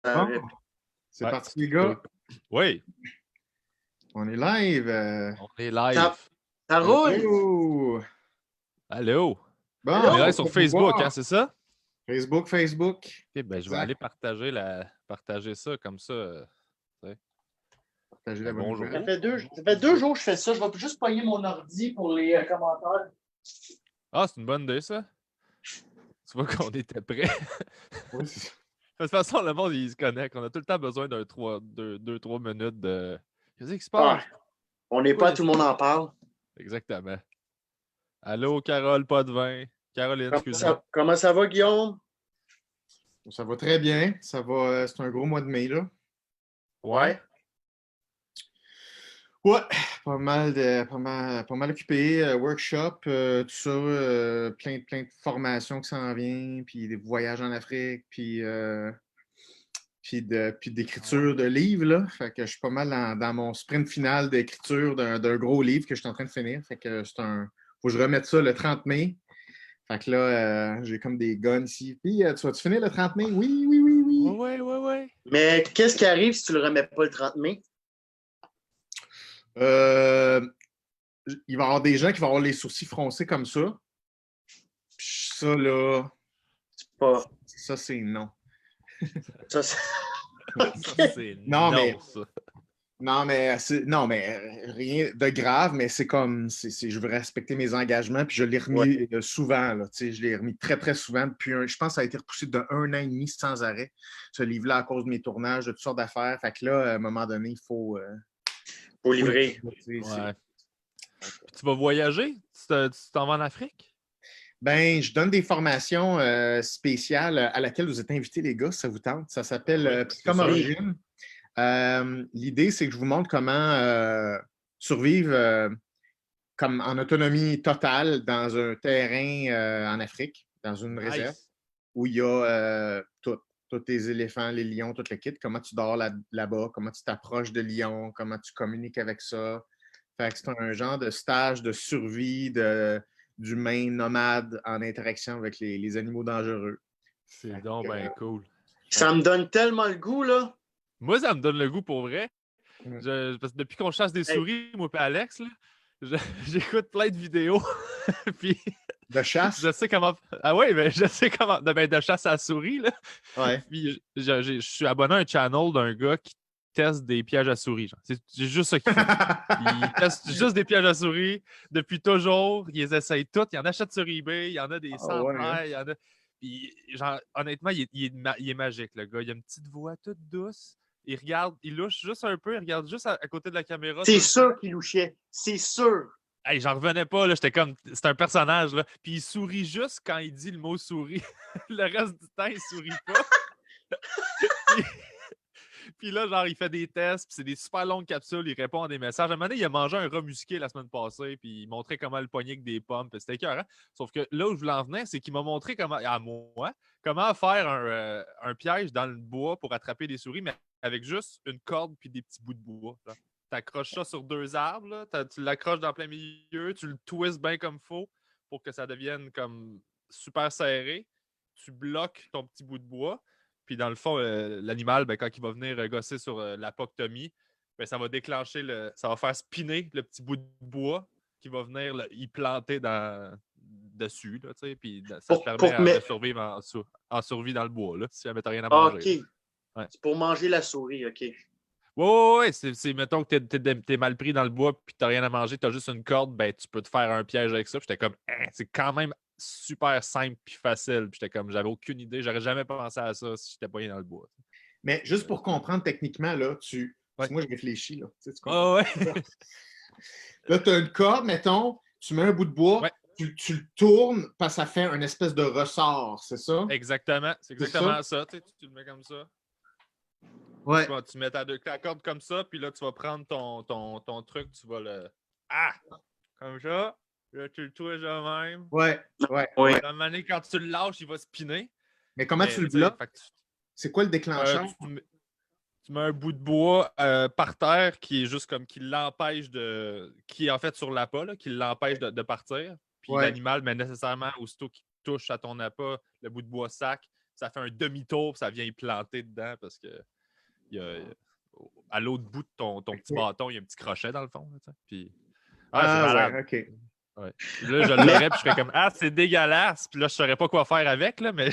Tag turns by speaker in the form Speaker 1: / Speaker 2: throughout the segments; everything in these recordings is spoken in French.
Speaker 1: Bon, c'est
Speaker 2: Ouais.
Speaker 1: parti, les gars.
Speaker 2: Oui,
Speaker 1: On est live.
Speaker 2: on est live.
Speaker 3: Ça roule!
Speaker 1: Hello.
Speaker 2: Allô?
Speaker 1: Bon,
Speaker 2: On est
Speaker 3: Allô?
Speaker 2: live sur
Speaker 1: vous
Speaker 2: Facebook,
Speaker 1: voir.
Speaker 2: hein, c'est ça?
Speaker 1: Facebook.
Speaker 2: Ok, ben, je vais
Speaker 1: Exact.
Speaker 2: aller partager ça comme ça.
Speaker 1: Partagez la bonne
Speaker 2: Bonjour.
Speaker 1: nouvelle.
Speaker 3: Ça fait 2 jours que je fais ça. Je vais juste pogner mon ordi pour les commentaires.
Speaker 2: Ah, c'est une bonne idée, ça. Tu vois qu'on était prêts.
Speaker 1: Oui, c'est ça.
Speaker 2: De toute façon, le monde, il se connecte. On a tout le temps besoin d'un 2-3 minutes de. Qu'est-ce qui se passe?
Speaker 3: On n'est pas, tout le monde en parle.
Speaker 2: Exactement. Allô, Carole, pas de vin. Caroline, excuse-moi.
Speaker 3: Comment ça va, Guillaume?
Speaker 1: Ça va très bien. Ça va. C'est un gros mois de mai, là.
Speaker 2: Ouais.
Speaker 1: Ouais, pas mal occupé. Workshop, tout ça. Plein de formations qui s'en viennent. Puis des voyages en Afrique. Puis d'écriture de livres, là. Fait que je suis pas mal dans mon sprint final d'écriture d'un gros livre que je suis en train de finir. Fait que faut que je remette ça le 30 mai. Fait que là, j'ai comme des guns ici. Puis, tu vas-tu finir le 30 mai? Oui.
Speaker 2: Ouais.
Speaker 3: Mais qu'est-ce qui arrive si tu le remets pas le 30 mai?
Speaker 1: Il va y avoir des gens qui vont avoir les sourcils froncés comme ça. Puis ça, là,
Speaker 3: C'est pas.
Speaker 1: ça, c'est non.
Speaker 3: Ça, c'est...
Speaker 2: Ça, c'est
Speaker 1: Non, mais-
Speaker 2: ça.
Speaker 1: Non, mais rien de grave, mais c'est comme je veux respecter mes engagements, puis je l'ai remis souvent, là, tu sais, je l'ai remis très, très souvent depuis je pense que ça a été repoussé de 1 an et demi sans arrêt, ce livre-là, à cause de mes tournages, de toutes sortes d'affaires. Fait que là, à un moment donné, il faut
Speaker 3: livrer.
Speaker 2: Ouais. Puis tu vas voyager? Tu t'en vas en Afrique?
Speaker 1: Ben, je donne des formations spéciales à laquelle vous êtes invités, les gars, si ça vous tente. Ça s'appelle Psychom
Speaker 2: sûr.
Speaker 1: Origine. L'idée, c'est que je vous montre comment survivre comme en autonomie totale dans un terrain en Afrique, dans une réserve,
Speaker 2: Nice.
Speaker 1: où il y a tous tes éléphants, les lions, tout le kit. Comment tu dors là-bas, comment tu t'approches de lions, comment tu communiques avec ça. Fait que c'est un genre de stage de survie d'humains nomades en interaction avec les animaux dangereux.
Speaker 2: C'est donc ben cool.
Speaker 3: Ça me donne tellement le goût, là.
Speaker 2: Moi, ça me donne le goût pour vrai.
Speaker 1: Mm.
Speaker 2: Parce que depuis qu'on chasse des souris, moi et Alex, là, j'écoute plein de vidéos. Puis
Speaker 1: De chasse?
Speaker 2: je sais comment. Ah oui, mais je sais comment. De chasse à la souris, là.
Speaker 1: Ouais.
Speaker 2: Puis je suis abonné à un channel d'un gars qui teste des pièges à souris. Genre. C'est juste ça qu'il fait. Il teste juste des pièges à souris depuis toujours. Il les essaye toutes. Il en achète sur eBay. Il y en a des centenaires. Il y en a. Puis, genre, honnêtement, il est magique, le gars. Il a une petite voix toute douce. Il regarde, il louche juste un peu. Il regarde juste à côté de la caméra.
Speaker 3: C'est sûr qu'il louchait. C'est sûr.
Speaker 2: Hey, j'en revenais pas, là. J'étais comme. C'est un personnage, là. Puis il sourit juste quand il dit le mot souris. Le reste du temps, il sourit pas. Puis là, genre, il fait des tests, puis c'est des super longues capsules, il répond à des messages. À un moment donné, il a mangé un rat musqué la semaine passée, puis il montrait comment le pogner avec des pommes, puis c'était écœurant. Sauf que là où je voulais en venir, c'est qu'il m'a montré à moi comment faire un piège dans le bois pour attraper des souris, mais avec juste une corde puis des petits bouts de bois. Tu accroches ça sur 2 arbres, là, tu l'accroches dans plein milieu, tu le twists bien comme faut pour que ça devienne comme super serré. Tu bloques ton petit bout de bois. Puis dans le fond, l'animal, ben, quand il va venir gosser sur l'apoctomie, ben, ça va déclencher ça va faire spinner le petit bout de bois qui va venir y planter dessus. Là, puis ça te permet de survivre en survie dans le bois, là, si jamais t'as rien à manger.
Speaker 3: OK. Ouais. C'est pour manger la souris, OK.
Speaker 2: Ouais. C'est mettons que t'es mal pris dans le bois puis t'as rien à manger, t'as juste une corde, ben tu peux te faire un piège avec ça. Puis j'étais comme, c'est quand même super simple puis facile. Puis j'étais comme, j'avais aucune idée, j'aurais jamais pensé à ça si j'étais pas dans le bois.
Speaker 1: Mais juste pour comprendre techniquement, là, moi je réfléchis, là. Tu
Speaker 2: comprends? Ouais.
Speaker 1: Là, tu as une corde, mettons, tu mets un bout de bois, tu le tournes parce que ça fait une espèce de ressort, c'est ça?
Speaker 2: Exactement, c'est exactement ça. Tu le mets comme ça.
Speaker 1: Ouais.
Speaker 2: Tu mets ta corde comme ça, puis là, tu vas prendre ton truc, tu vas le. Ah! Comme ça. Là, tu le twists de même.
Speaker 1: Ouais.
Speaker 2: À un moment donné, quand tu le lâches, il va spinner.
Speaker 1: Mais comment tu le bloques? C'est quoi le déclencheur?
Speaker 2: Tu mets un bout de bois par terre qui est juste comme qui l'empêche qui est en fait sur l'appât, là, qui l'empêche de partir. Puis l'animal, mais nécessairement, aussitôt qu'il touche à ton appât, le bout de bois sac, ça fait un demi-tour, puis ça vient y planter dedans parce que à l'autre bout de ton petit bâton, il y a un petit crochet dans le fond. Là, puis, c'est malade.
Speaker 1: Ouais, OK.
Speaker 2: Ouais. Là, je l'aurais, puis je serais comme c'est dégueulasse, puis là, je saurais pas quoi faire avec, là, mais,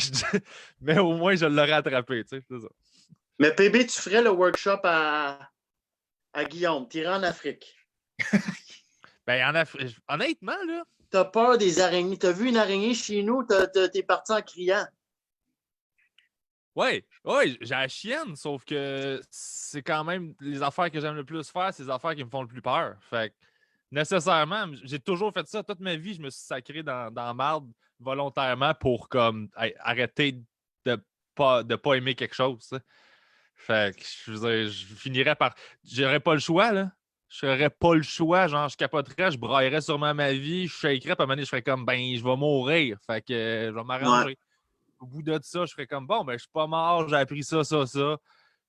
Speaker 2: mais au moins, je l'aurais attrapé. C'est ça.
Speaker 3: Mais PB, tu ferais le workshop à Guillaume, t'irais en Afrique.
Speaker 2: Ben, honnêtement, là.
Speaker 3: T'as peur des araignées. T'as vu une araignée chez nous, t'es parti en criant.
Speaker 2: Oui, j'ai la chienne, sauf que c'est quand même les affaires que j'aime le plus faire, c'est les affaires qui me font le plus peur. Fait que, nécessairement, j'ai toujours fait ça. Toute ma vie, je me suis sacré dans la marde volontairement pour comme arrêter de pas aimer quelque chose. T'sais. Fait que je veux dire, je finirais par. J'aurais pas le choix, là. J'aurais pas le choix. Genre, je capoterais, je braillerais sûrement ma vie, je shakerais, puis à un moment donné, je ferais comme je vais mourir. Fait que je vais m'arranger.
Speaker 3: Ouais.
Speaker 2: Au bout de ça, je ferais comme je suis pas mort, j'ai appris ça.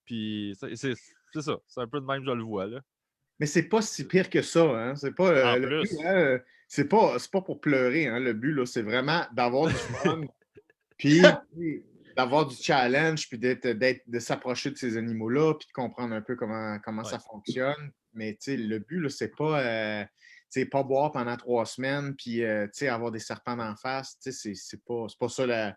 Speaker 2: Puis c'est ça. C'est un peu de même, je le vois, là.
Speaker 1: Mais c'est pas si pire que ça, hein? C'est pas
Speaker 2: En
Speaker 1: le
Speaker 2: plus.
Speaker 1: but, hein? C'est pas pour pleurer, hein? Le but, là, c'est vraiment d'avoir du fun, puis d'avoir du challenge, puis de s'approcher de ces animaux-là, puis de comprendre un peu comment ça fonctionne. Mais le but, là, c'est pas boire pendant 3 semaines, puis avoir des serpents d'en face. C'est pas ça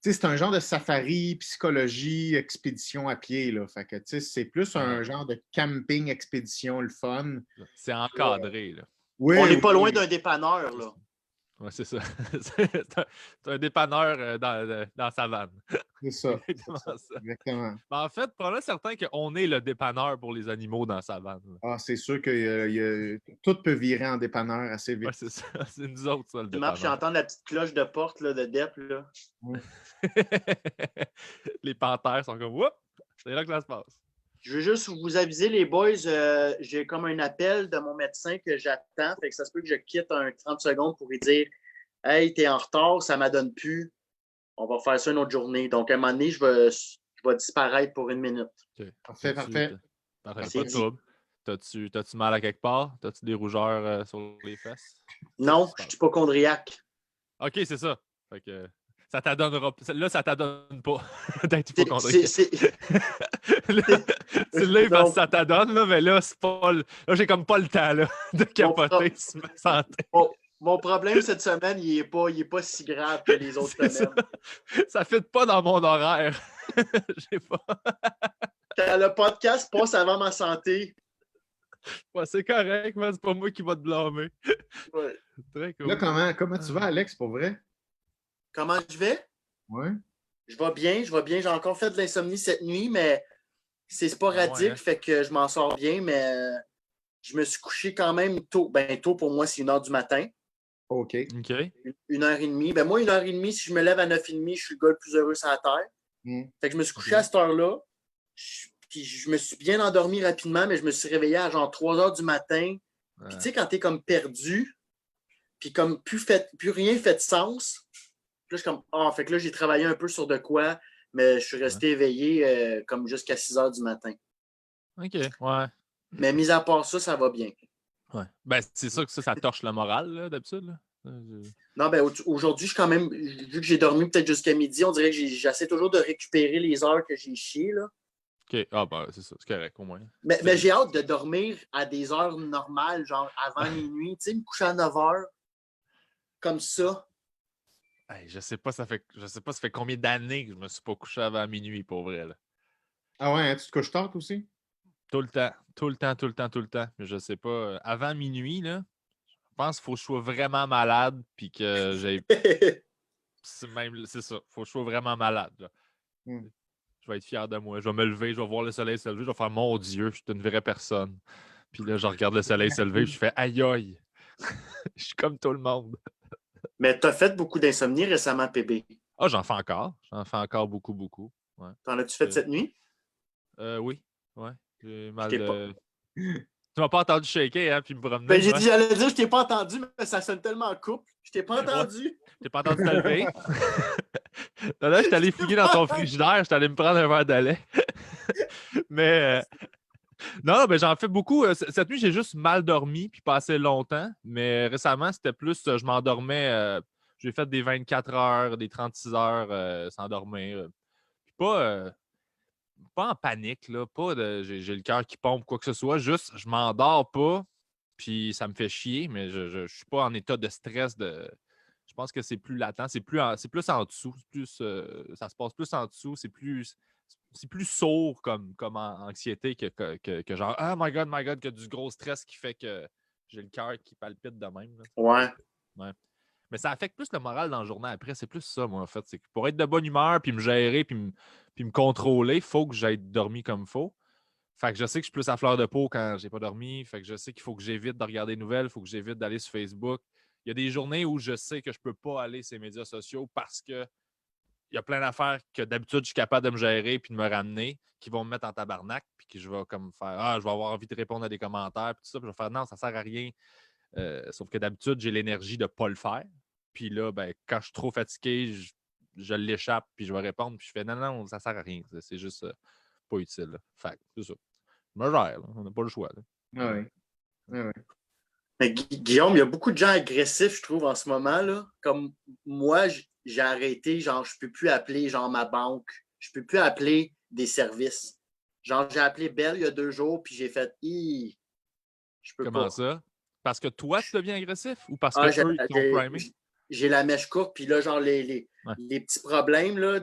Speaker 1: c'est un genre de safari, psychologie, expédition à pied. Là. Fait que, c'est plus un genre de camping, expédition, le fun.
Speaker 2: C'est encadré. Là.
Speaker 1: Oui,
Speaker 3: on n'est pas loin d'un dépanneur. Là.
Speaker 2: Oui, c'est ça. c'est un dépanneur dans la savane.
Speaker 1: C'est ça.
Speaker 2: Exactement. Mais en fait, probablement certain qu'on est le dépanneur pour les animaux dans la savane.
Speaker 1: Ah, c'est sûr que tout peut virer en dépanneur assez vite.
Speaker 2: Ouais, c'est ça. C'est nous autres, ça, le
Speaker 3: Tu
Speaker 2: dépanneur.
Speaker 3: marches, j'entends la petite cloche de porte là, de Dep. Là.
Speaker 2: Les panthères sont comme, oups, c'est là que ça se passe.
Speaker 3: Je veux juste vous aviser, les boys, j'ai comme un appel de mon médecin que j'attends. Fait que ça se peut que je quitte un 30 secondes pour lui dire hey, t'es en retard, ça ne m'adonne plus. On va faire ça une autre journée. Donc, à un moment donné, je vais disparaître pour 1 minute.
Speaker 2: Okay.
Speaker 1: Parfait.
Speaker 2: Pas de trouble. T'as-tu mal à quelque part? T'as-tu des rougeurs sur les fesses?
Speaker 3: Non, je suis hypochondriaque.
Speaker 2: OK, c'est ça. Fait que ça t'adonnera. Là, ça t'adonne pas d'être hypochondriaque. C'est là parce que ça t'adonne, là, mais là, c'est pas. Là, j'ai comme pas le temps là, de capoter sur ma santé.
Speaker 3: Mon problème cette semaine, il est pas si grave que les autres semaines.
Speaker 2: Ça ne fit pas dans mon horaire. J'ai pas.
Speaker 3: Quand le podcast passe avant ma santé.
Speaker 2: Ouais, c'est correct, mais c'est pas moi qui va te blâmer.
Speaker 3: Ouais.
Speaker 2: Très cool.
Speaker 1: Là, comment tu vas, Alex, pour vrai?
Speaker 3: Comment je vais?
Speaker 1: Ouais.
Speaker 3: Je vais bien. J'ai encore fait de l'insomnie cette nuit, mais c'est sporadique, fait que je m'en sors bien, mais je me suis couché quand même tôt. Ben, tôt pour moi, c'est 1h du matin.
Speaker 1: OK.
Speaker 3: 1h30. Ben, moi, 1h30, si je me lève à 9h30, je suis le gars le plus heureux sur la terre. Fait que je me suis couché à cette heure-là. Puis je me suis bien endormi rapidement, mais je me suis réveillé à genre 3h du matin. Puis tu sais, quand t'es comme perdu, puis comme plus rien fait de sens, puis là, je suis comme, fait que là, j'ai travaillé un peu sur de quoi, mais je suis resté éveillé comme jusqu'à 6h du matin.
Speaker 2: OK, ouais.
Speaker 3: Mais mis à part ça, ça va bien.
Speaker 2: Ouais. Ben, c'est ça que ça torche le moral, là, d'habitude. Là.
Speaker 3: Non, ben aujourd'hui, je suis quand même, vu que j'ai dormi peut-être jusqu'à midi, on dirait que j'essaie toujours de récupérer les heures que j'ai chiées, là.
Speaker 2: OK. Ah, ben, c'est ça. C'est correct, au moins.
Speaker 3: Mais j'ai hâte de dormir à des heures normales, genre avant minuit. Tu sais, me coucher à 9h, comme ça.
Speaker 2: Hey, je sais pas, ça fait combien d'années que je me suis pas couché avant minuit, pour vrai, là.
Speaker 1: Ah ouais, hein, tu te couches tard aussi?
Speaker 2: Tout le temps. Mais je sais pas. Avant minuit, là, je pense qu'il faut que je sois vraiment malade, puis que j'ai... c'est ça. Faut que je sois vraiment malade, là. Je vais être fier de moi. Je vais me lever, je vais voir le soleil se lever, je vais faire « Mon Dieu, je suis une vraie personne. » Puis là, je regarde le soleil se lever, je fais « Aïe aïe! » Je suis comme tout le monde.
Speaker 3: Mais t'as fait beaucoup d'insomnie récemment, PB.
Speaker 2: Ah, j'en fais encore. J'en fais encore beaucoup. Ouais.
Speaker 3: T'en as-tu fait cette nuit?
Speaker 2: Oui. Ouais. J'ai mal Tu m'as pas entendu shaker, hein, puis me promener.
Speaker 3: Ben, j'allais dire, je t'ai pas entendu, mais ça sonne tellement couple. Je t'ai pas entendu.
Speaker 2: Je t'ai pas entendu te lever. Là, je suis allé fouiller dans ton frigidaire, je suis allé me prendre un verre de lait. Mais non, ben j'en fais beaucoup. Cette nuit, j'ai juste mal dormi puis passé longtemps. Mais récemment, c'était plus je m'endormais J'ai fait des 24 heures, des 36 heures sans dormir. Pas en panique, là. J'ai le cœur qui pompe, quoi que ce soit. Juste, je m'endors pas, puis ça me fait chier, mais je suis pas en état de stress. Je pense que c'est plus latent, c'est plus en dessous. Ça se passe plus en dessous, c'est plus sourd comme anxiété que genre oh my God, que du gros stress qui fait que j'ai le cœur qui palpite de même. Là.
Speaker 3: Ouais.
Speaker 2: Ouais. Mais ça affecte plus le moral dans la journée après. C'est plus ça, moi, en fait. C'est que pour être de bonne humeur, puis me gérer, puis me contrôler, il faut que j'aille dormi comme il faut. Fait que je sais que je suis plus à fleur de peau quand j'ai pas dormi. Fait que je sais qu'il faut que j'évite de regarder des nouvelles, il faut que j'évite d'aller sur Facebook. Il y a des journées où je sais que je peux pas aller sur les médias sociaux parce que il y a plein d'affaires que d'habitude je suis capable de me gérer puis de me ramener qui vont me mettre en tabarnak puis que je vais comme faire je vais avoir envie de répondre à des commentaires puis tout ça puis je vais faire non, ça sert à rien. Sauf que d'habitude, j'ai l'énergie de ne pas le faire. Puis là, ben, quand je suis trop fatigué, je l'échappe, puis je vais répondre, puis je fais non, ça sert à rien. C'est juste pas utile. Là. Fait que c'est ça. Je me gère, là. On n'a pas le choix. Là.
Speaker 1: Ah oui. Ah oui.
Speaker 3: Mais Guillaume, il y a beaucoup de gens agressifs, je trouve, en ce moment. Là. Comme moi, j'ai arrêté, genre, je peux plus appeler genre ma banque. Je peux plus appeler des services. Genre, j'ai appelé Bell il y a 2 jours, puis j'ai fait je peux
Speaker 2: Comment
Speaker 3: pas.
Speaker 2: ça? Parce que toi, tu deviens agressif ou parce
Speaker 3: Ah,
Speaker 2: que eux, ils t'ont primé?
Speaker 3: j'ai la mèche courte, puis là, genre, les petits problèmes, là,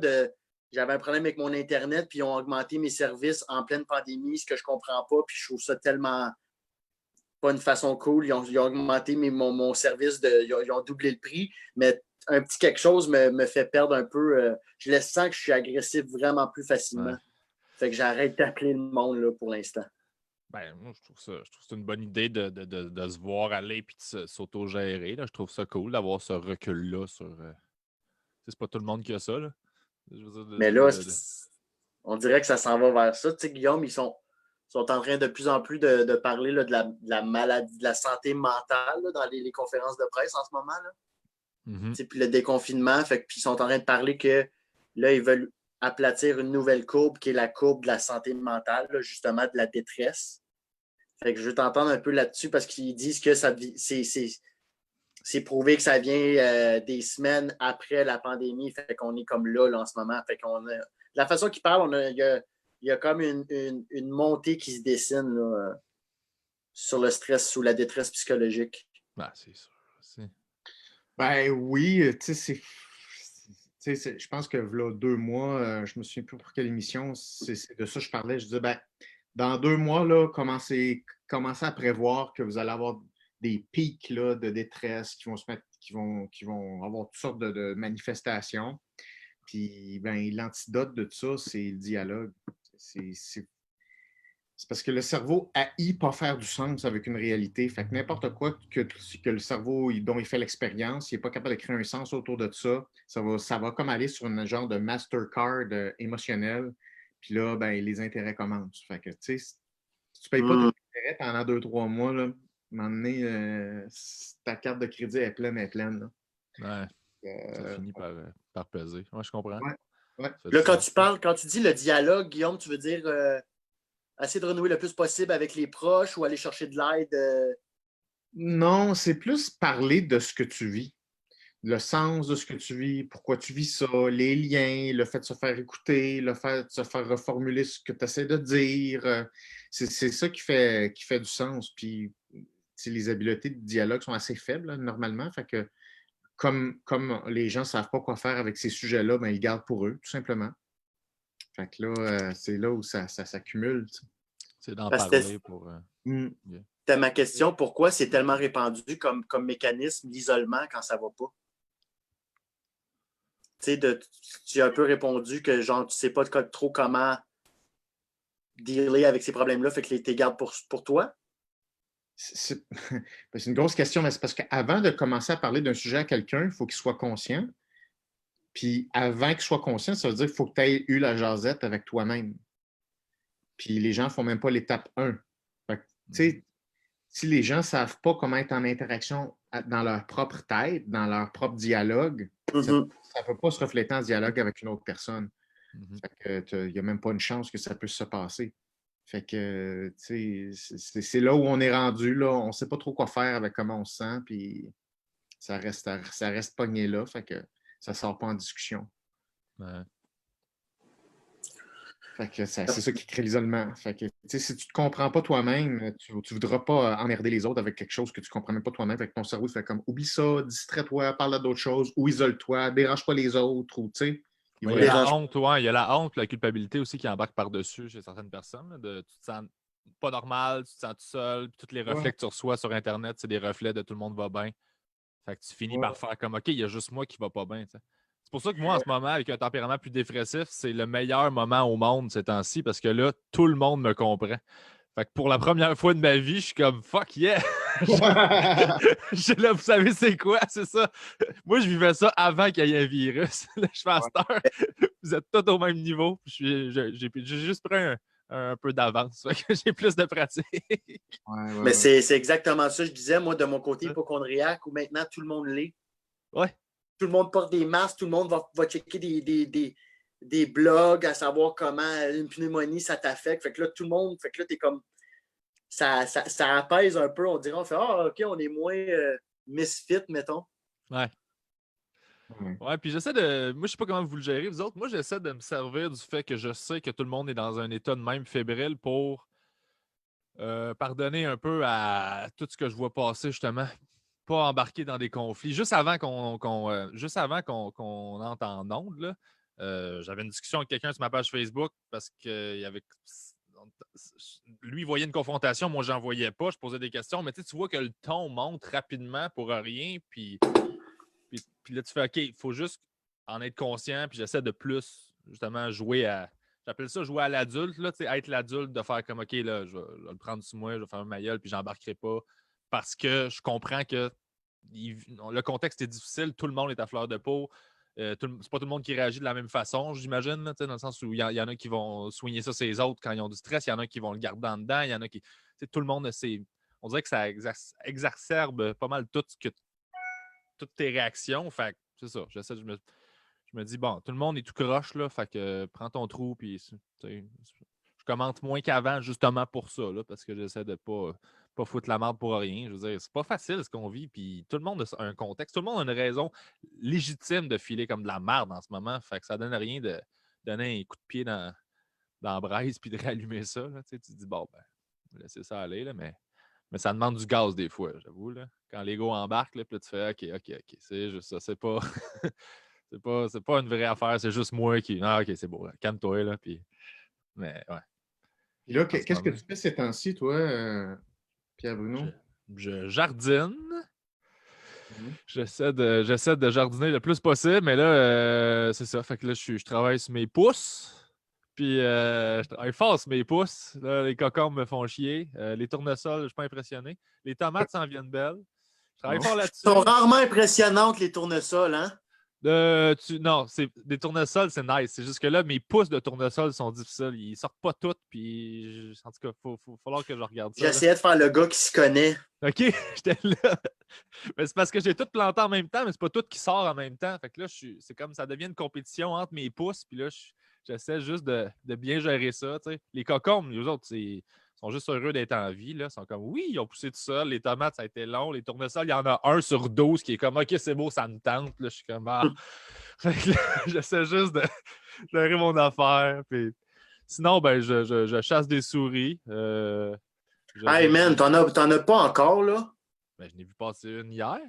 Speaker 3: j'avais un problème avec mon Internet, puis ils ont augmenté mes services en pleine pandémie, ce que je comprends pas, puis je trouve ça tellement pas une façon cool. Ils ont augmenté mon service, ils ont doublé le prix, mais un petit quelque chose me fait perdre un peu. Je laisse sens que je suis agressif vraiment plus facilement.
Speaker 2: Ouais.
Speaker 3: Fait que j'arrête d'appeler le monde là, pour l'instant.
Speaker 2: Ben, moi, je trouve que c'est une bonne idée de se voir aller et de s'auto-gérer. Là. Je trouve ça cool d'avoir ce recul-là sur. C'est pas tout le monde qui a ça. Là. Je veux dire,
Speaker 3: Mais là, on dirait que ça s'en va vers ça. Tu sais, Guillaume, ils sont en train de plus en plus de parler là, de la maladie, de la santé mentale là, dans les conférences de presse en ce moment. Là.
Speaker 2: Mm-hmm.
Speaker 3: Puis le déconfinement, puis ils sont en train de parler que là, ils veulent aplatir une nouvelle courbe qui est la courbe de la santé mentale, là, justement de la détresse. Fait que je veux t'entendre un peu là-dessus parce qu'ils disent que c'est prouvé que ça vient des semaines après la pandémie. Fait qu'on est comme là en ce moment. Fait qu'on a, la façon qu'ils parlent, il y a comme une montée qui se dessine là, sur le stress ou la détresse psychologique.
Speaker 2: Ben, c'est sûr.
Speaker 1: Ben oui, tu sais, je pense que là, 2 mois, je me souviens plus pour quelle émission, c'est de ça que je parlais. Je disais, ben, dans 2 mois, là, commencez à prévoir que vous allez avoir des pics là, de détresse qui vont se mettre, qui vont avoir toutes sortes de manifestations. Puis ben, l'antidote de tout ça, c'est le dialogue. C'est parce que le cerveau haït pas faire du sens avec une réalité. Fait que n'importe quoi que le cerveau dont il fait l'expérience, il n'est pas capable de créer un sens autour de ça. Ça va comme aller sur un genre de Mastercard émotionnel. Puis là, ben, les intérêts commencent. Fait que, tu sais, si tu ne payes pas tes intérêts pendant 2, 3 mois, là, à un moment donné, ta carte de crédit est pleine, là.
Speaker 2: Ouais. Ça finit par peser. Ouais, je comprends.
Speaker 1: Ouais.
Speaker 3: Là, quand tu dis le dialogue, Guillaume, tu veux dire essayer de renouer le plus possible avec les proches ou aller chercher de l'aide?
Speaker 1: Non, c'est plus parler de ce que tu vis. Le sens de ce que tu vis, pourquoi tu vis ça, les liens, le fait de se faire écouter, le fait de se faire reformuler ce que tu essaies de dire. C'est ça qui fait du sens. Puis les habiletés de dialogue sont assez faibles, là, normalement. Fait que comme les gens ne savent pas quoi faire avec ces sujets-là, ben, ils gardent pour eux, tout simplement. Fait que là, c'est là où ça s'accumule.
Speaker 2: C'est d'en parler pour.
Speaker 3: C'était ma question, pourquoi c'est tellement répandu comme mécanisme l'isolement quand ça va pas? Tu as un peu répondu que genre tu sais pas trop comment dealer avec ces problèmes-là, fait que les gardes pour toi?
Speaker 1: C'est une grosse question, mais c'est parce qu'avant de commencer à parler d'un sujet à quelqu'un, il faut qu'il soit conscient. Puis avant qu'il soit conscient, ça veut dire qu'il faut que tu aies eu la jasette avec toi-même. Puis les gens ne font même pas l'étape 1. Fait que, tu sais, si les gens ne savent pas comment être en interaction dans leur propre tête, dans leur propre dialogue, ça ne peut pas se refléter en dialogue avec une autre personne. Fait que il n'y a même pas une chance que ça puisse se passer. Fait que, tu sais, c'est là où on est rendu, là. On ne sait pas trop quoi faire avec comment on se sent, puis ça reste pogné là, fait que ça sort pas en discussion.
Speaker 2: Ouais.
Speaker 1: Fait que c'est ça qui crée l'isolement. Fait que, si tu te comprends pas toi-même, tu voudras pas emmerder les autres avec quelque chose que tu comprends même pas toi-même. Fait que ton cerveau fait comme oublie ça, distrais-toi, parle d'autres choses, ou isole-toi, dérange pas les autres, ou tu sais.
Speaker 2: Il y a la honte, il y a la honte, la culpabilité aussi qui embarque par-dessus chez certaines personnes. Là, tu te sens pas normal, tu te sens tout seul, puis tous les reflets que tu reçois sur Internet, c'est des reflets de tout le monde va bien. Fait que tu finis par faire comme OK, il y a juste moi qui va pas bien. T'sais. C'est pour ça que moi, en ce moment, avec un tempérament plus dépressif, c'est le meilleur moment au monde ces temps-ci parce que là, tout le monde me comprend. Fait que pour la première fois de ma vie, je suis comme fuck yeah! Là, vous savez c'est quoi? C'est ça. Moi, je vivais ça avant qu'il y ait un virus. Là, je fais à cette heure. Vous êtes tous au même niveau. J'ai juste pris un peu d'avance. J'ai plus de pratique.
Speaker 3: Mais c'est exactement ça. Je disais, moi, de mon côté hypocondriaque, où maintenant tout le monde l'est.
Speaker 2: Ouais.
Speaker 3: Tout le monde porte des masques, tout le monde va checker des blogs à savoir comment une pneumonie, ça t'affecte. Fait que là, tout le monde, fait que là, t'es comme. Ça apaise un peu. On dirait, on fait OK, on est moins misfit, mettons.
Speaker 2: Ouais. Ouais, puis j'essaie de. Moi, je sais pas comment vous le gérez, vous autres. Moi, j'essaie de me servir du fait que je sais que tout le monde est dans un état de même fébrile pour pardonner un peu à tout ce que je vois passer, justement. Pas embarquer dans des conflits. Juste avant qu'on entre en onde, là, j'avais une discussion avec quelqu'un sur ma page Facebook parce que y avait. Lui, il voyait une confrontation, moi, j'en voyais pas. Je posais des questions, mais tu vois que le ton monte rapidement pour rien, puis là, tu fais OK, il faut juste en être conscient, puis j'essaie de plus, justement, jouer à. J'appelle ça jouer à l'adulte, là, être l'adulte, de faire comme OK, là, je vais le prendre sous moi, je vais faire ma gueule, puis j'embarquerai pas. Parce que je comprends que le contexte est difficile, tout le monde est à fleur de peau. C'est pas tout le monde qui réagit de la même façon, j'imagine, dans le sens où il y en a qui vont soigner ça sur les autres quand ils ont du stress, il y en a qui vont le garder en dedans, il y en a qui. Tout le monde, on dirait que ça exacerbe pas mal toutes tes réactions. Fait que c'est ça. Je me dis, bon, tout le monde est tout croche, là, fait que prends ton trou, puis je commente moins qu'avant, justement pour ça, là, parce que j'essaie de pas foutre la merde pour rien. Je veux dire, c'est pas facile ce qu'on vit, puis tout le monde a un contexte, tout le monde a une raison légitime de filer comme de la merde en ce moment, fait que ça donne rien de donner un coup de pied dans la braise puis de rallumer ça, là, tu te dis, bon, ben, laissez ça aller, là, mais ça demande du gaz des fois, j'avoue, là. Quand l'ego embarque, là, puis là, tu fais OK, c'est juste ça, c'est pas... c'est pas une vraie affaire, c'est juste moi qui... Ah, OK, c'est beau, calme-toi, là, puis... Mais, ouais.
Speaker 1: Puis là, qu'est-ce que tu fais ces temps-ci, toi, Pierre-Bruno?
Speaker 2: Je jardine. J'essaie de jardiner le plus possible, mais là, c'est ça. Fait que là, je travaille sur mes pouces. Puis, je travaille fort sur mes pouces. Là, les cocombes me font chier. Les tournesols, je ne suis pas impressionné. Les tomates s'en viennent belles. Je travaille fort là-dessus.
Speaker 3: Elles sont rarement impressionnantes, les tournesols, hein?
Speaker 2: Non, des tournesols, c'est nice. C'est juste que là, mes pouces de tournesol sont difficiles. Ils sortent pas toutes. Puis, en tout cas, il va falloir que je regarde ça.
Speaker 3: J'essayais de faire le gars qui se connaît.
Speaker 2: OK, j'étais là. Mais c'est parce que j'ai tout planté en même temps, mais c'est pas tout qui sort en même temps. Fait que là, c'est comme ça devient une compétition entre mes pouces. Puis là, j'essaie juste de bien gérer ça. T'sais. Les cocombes, les autres, sont juste heureux d'être en vie. Là. Ils sont comme, oui, ils ont poussé tout seul. Les tomates, ça a été long. Les tournesols, il y en a 1 sur 12 qui est comme, OK, c'est beau, ça me tente. Là, je suis comme, ah. Fait que là, j'essaie juste de gérer mon affaire. Puis... Sinon, ben, je chasse des souris.
Speaker 3: Hey man, t'en as pas encore, là?
Speaker 2: Ben, je n'ai vu passer une hier.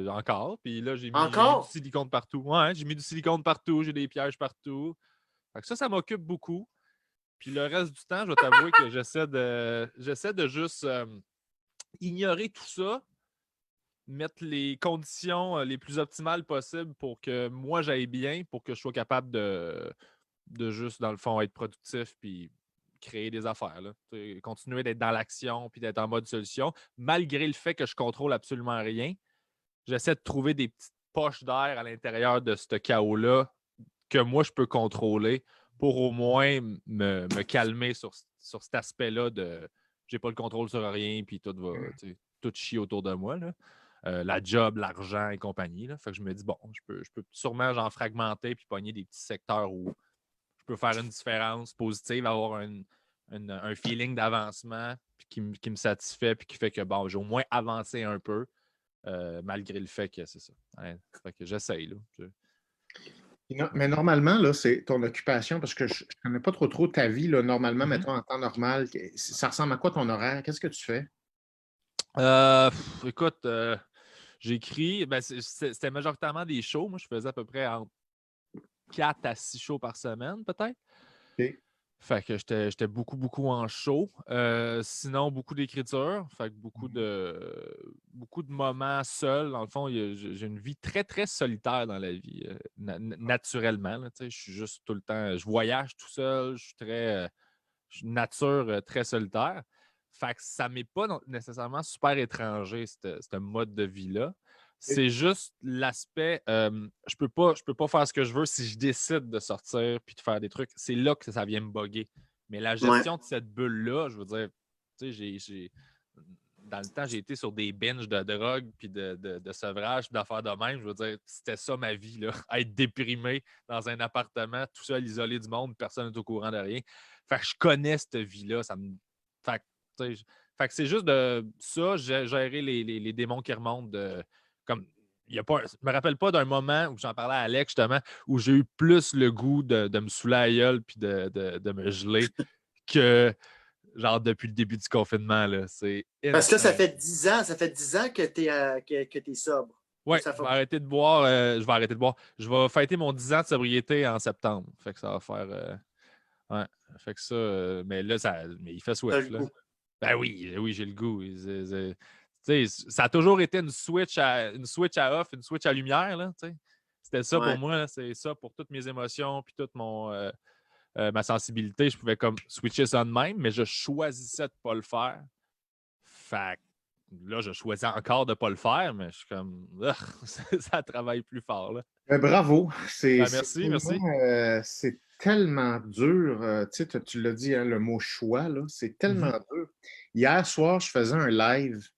Speaker 2: Encore. Puis là, j'ai mis du silicone partout. Ouais, j'ai mis du silicone partout. J'ai des pièges partout. Fait que ça m'occupe beaucoup. Puis le reste du temps, je vais t'avouer que j'essaie de juste ignorer tout ça, mettre les conditions les plus optimales possibles pour que moi, j'aille bien, pour que je sois capable de juste, dans le fond, être productif puis créer des affaires. Là. Continuer d'être dans l'action puis d'être en mode solution, malgré le fait que je contrôle absolument rien. J'essaie de trouver des petites poches d'air à l'intérieur de ce chaos-là que moi, je peux contrôler pour au moins me calmer sur cet aspect-là de j'ai pas le contrôle sur rien puis tout va tout chier autour de moi. Là. La job, l'argent et compagnie. Là. Fait que je me dis, bon, je peux sûrement genre fragmenter puis pogner des petits secteurs où je peux faire une différence positive, avoir un feeling d'avancement qui me satisfait puis qui fait que bon, j'ai au moins avancé un peu. malgré le fait que c'est ça. Ouais, fait que j'essaye. Là.
Speaker 1: Mais normalement, là, c'est ton occupation, parce que je ne connais pas trop ta vie, là, normalement, mettons en temps normal. Ça ressemble à quoi ton horaire? Qu'est-ce que tu fais?
Speaker 2: Écoute, j'écris. Ben, c'était majoritairement des shows. Moi, je faisais à peu près entre 4 à 6 shows par semaine, peut-être.
Speaker 1: OK.
Speaker 2: Fait que j'étais beaucoup en show. Sinon, beaucoup d'écriture. Fait que beaucoup de moments seuls. Dans le fond, j'ai une vie très, très solitaire dans la vie, naturellement. Là, je suis juste tout le temps. Je voyage tout seul. Je suis nature très solitaire. Fait que ça m'est pas nécessairement super étranger, ce mode de vie-là. C'est juste l'aspect, je peux pas faire ce que je veux si je décide de sortir puis de faire des trucs. C'est là que ça vient me bugger. Mais la gestion de cette bulle-là, je veux dire, tu sais, dans le temps, j'ai été sur des binges de drogue puis de sevrage, d'affaires de même. Je veux dire, c'était ça ma vie, là. Être déprimé dans un appartement, tout seul, isolé du monde, personne n'est au courant de rien. Fait que je connais cette vie-là. Fait que c'est juste de ça, gérer les démons qui remontent comme. Je me rappelle pas d'un moment où j'en parlais à Alex, justement, où j'ai eu plus le goût de me saouler à la gueule puis de me geler que genre depuis le début du confinement. Là. C'est
Speaker 3: Parce que là,
Speaker 2: insane.
Speaker 3: ça fait 10 ans que tu es sobre.
Speaker 2: Oui, je vais arrêter de boire. Je vais fêter mon 10 ans de sobriété en septembre. Fait que ça va faire. Ouais. Fait que ça. Mais là, mais il fait swift. Là. Ben oui, j'ai le goût. Ça a toujours été une switch à off, une switch à lumière. Là, c'était ça pour moi. Là, c'est ça pour toutes mes émotions puis toute ma sensibilité. Je pouvais comme switcher ça de même, mais je choisissais de ne pas le faire. Fait que là, je choisis encore de ne pas le faire, mais je suis comme ça travaille plus fort. Là.
Speaker 1: Bravo.
Speaker 2: Merci.
Speaker 1: C'est tellement dur. Tu l'as dit, hein, le mot choix, là, c'est tellement dur. Hier soir, je faisais un live.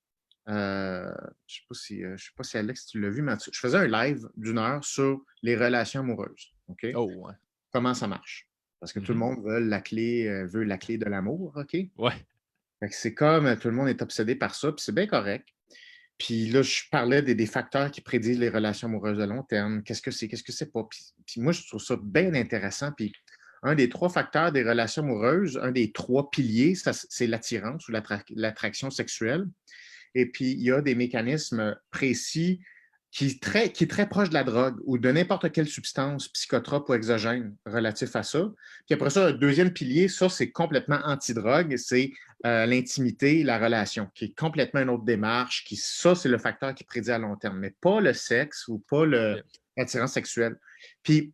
Speaker 1: Je ne sais pas si Alex, tu l'as vu, mais je faisais un live d'1 heure sur les relations amoureuses. OK?
Speaker 2: Oh, ouais.
Speaker 1: Comment ça marche? Parce que tout le monde veut la clé de l'amour, OK?
Speaker 2: Ouais.
Speaker 1: Fait que c'est comme tout le monde est obsédé par ça, puis c'est bien correct. Puis là, je parlais des facteurs qui prédisent les relations amoureuses de long terme. Qu'est-ce que c'est pas? Puis moi, je trouve ça bien intéressant. Puis un des 3 facteurs des relations amoureuses, un des 3 piliers, c'est l'attirance ou l'attraction sexuelle. Et puis, il y a des mécanismes précis qui est très proche de la drogue ou de n'importe quelle substance psychotrope ou exogène relatif à ça. Puis après ça, le deuxième pilier, ça, c'est complètement anti-drogue, c'est l'intimité, la relation, qui est complètement une autre démarche, ça, c'est le facteur qui prédit à long terme, mais pas le sexe ou pas l'attirance sexuelle. Puis,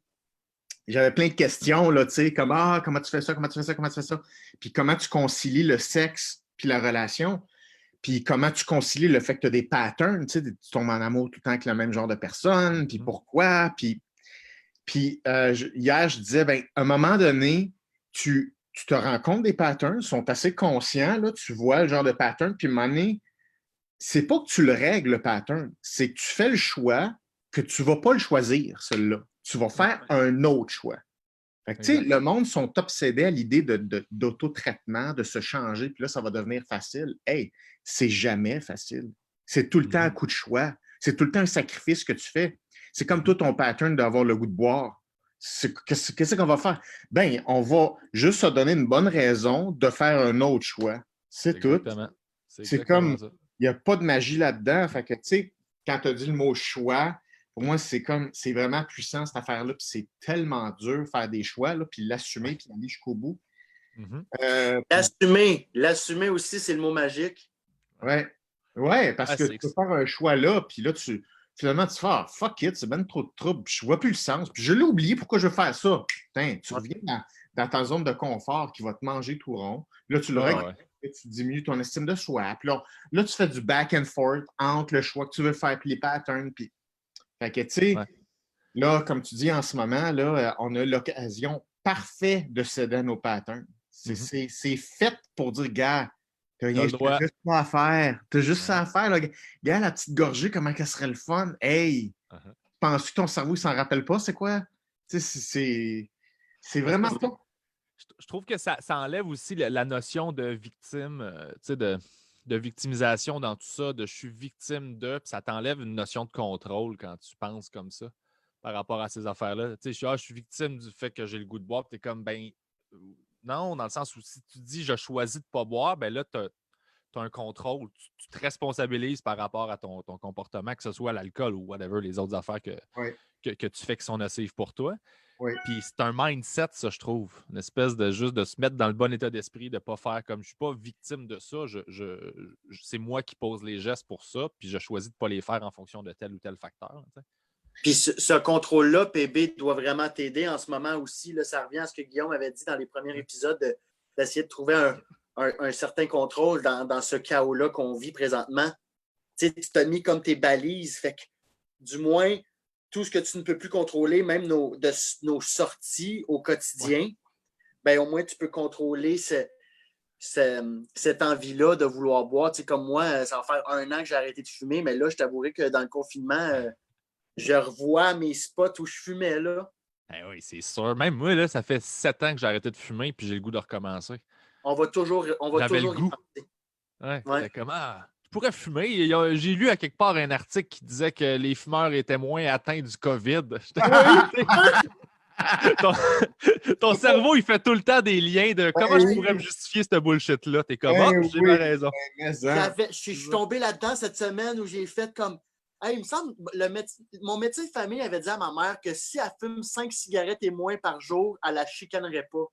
Speaker 1: j'avais plein de questions, là, tu sais, comme comment tu fais ça, comment tu fais ça, comment tu fais ça, puis comment tu concilies le sexe puis la relation. Puis comment tu concilies le fait que tu as des patterns, tu sais, tu tombes en amour tout le temps avec le même genre de personne, puis pourquoi, puis hier, je disais, ben, à un moment donné, tu te rends compte des patterns, ils sont assez conscients, là, tu vois le genre de pattern, puis à un moment donné, c'est pas que tu le règles, le pattern, c'est que tu fais le choix que tu vas pas le choisir, celui-là. Tu vas faire un autre choix. Fait que, tu sais, le monde sont obsédés à l'idée d'autotraitement, de se changer, puis là, ça va devenir facile. Hey, c'est jamais facile. C'est tout le temps un coup de choix. C'est tout le temps un sacrifice que tu fais. C'est comme tout ton pattern d'avoir le goût de boire. Qu'est-ce qu'on va faire? Ben, on va juste se donner une bonne raison de faire un autre choix. C'est tout. C'est comme, il n'y a pas de magie là-dedans. Fait que, tu sais, quand tu as dit le mot choix, pour moi, c'est vraiment puissant cette affaire-là, puis c'est tellement dur de faire des choix, là, puis l'assumer, puis aller jusqu'au bout.
Speaker 3: L'assumer aussi, c'est le mot magique.
Speaker 1: Ouais, parce que tu peux faire un choix là, puis là, finalement, tu fais fuck it, c'est bien trop de trouble, je vois plus le sens, puis je l'ai oublié, pourquoi je veux faire ça? Putain, tu reviens dans ta zone de confort qui va te manger tout rond. Là, tu le règles, tu diminues ton estime de soi, puis là, tu fais du back and forth entre le choix que tu veux faire, puis les patterns, puis fait que, tu sais, là, comme tu dis en ce moment, là, on a l'occasion parfaite de céder à nos patterns. C'est fait pour dire, gars, t'as juste ça à faire. T'as juste ça à faire. Là. Gars, la petite gorgée, comment qu'elle serait le fun? Hey! Penses-tu que ton cerveau, il s'en rappelle pas? C'est quoi? Tu sais, c'est vraiment pas.
Speaker 2: Je trouve que ça enlève aussi la notion de victime, tu sais, de victimisation dans tout ça, de je suis victime de, puis ça t'enlève une notion de contrôle quand tu penses comme ça par rapport à ces affaires-là. Tu sais, je suis victime du fait que j'ai le goût de boire, puis t'es comme, ben non, dans le sens où si tu dis je choisis de ne pas boire, ben là, tu as un contrôle. Tu te responsabilises par rapport à ton comportement, que ce soit l'alcool ou whatever, les autres affaires que tu fais qui sont nocives pour toi.
Speaker 1: Oui.
Speaker 2: Puis c'est un mindset, ça, je trouve. Une espèce de juste de se mettre dans le bon état d'esprit, de ne pas faire comme je ne suis pas victime de ça. C'est moi qui pose les gestes pour ça, puis je choisis de ne pas les faire en fonction de tel ou tel facteur. T'sais.
Speaker 3: Puis ce contrôle-là, PB, doit vraiment t'aider en ce moment aussi. Là, ça revient à ce que Guillaume avait dit dans les premiers épisodes, d'essayer de trouver un certain contrôle dans ce chaos-là qu'on vit présentement. Tu sais, tu t'as mis comme tes balises. Fait que, du moins, tout ce que tu ne peux plus contrôler, même nos sorties au quotidien, ben, au moins, tu peux contrôler cette envie-là de vouloir boire. Tu sais, comme moi, ça va faire 1 an que j'ai arrêté de fumer, mais là, je t'avouerai que dans le confinement, je revois mes spots où je fumais, là.
Speaker 2: Ben oui, c'est sûr. Même moi, là, ça fait 7 ans que j'ai arrêté de fumer puis j'ai le goût de recommencer.
Speaker 3: On va toujours
Speaker 2: le goût.
Speaker 3: y
Speaker 2: penser.
Speaker 3: Ouais.
Speaker 2: C'était comme, je pourrais fumer. J'ai lu à quelque part un article qui disait que les fumeurs étaient moins atteints du COVID. ton cerveau, il fait tout le temps des liens de comment je pourrais me justifier cette bullshit-là. T'es comme, j'ai ma raison.
Speaker 3: Je suis tombé là-dedans cette semaine où j'ai fait comme, hey, il me semble, mon médecin de famille avait dit à ma mère que si elle fume 5 cigarettes et moins par jour, elle la chicanerait pas.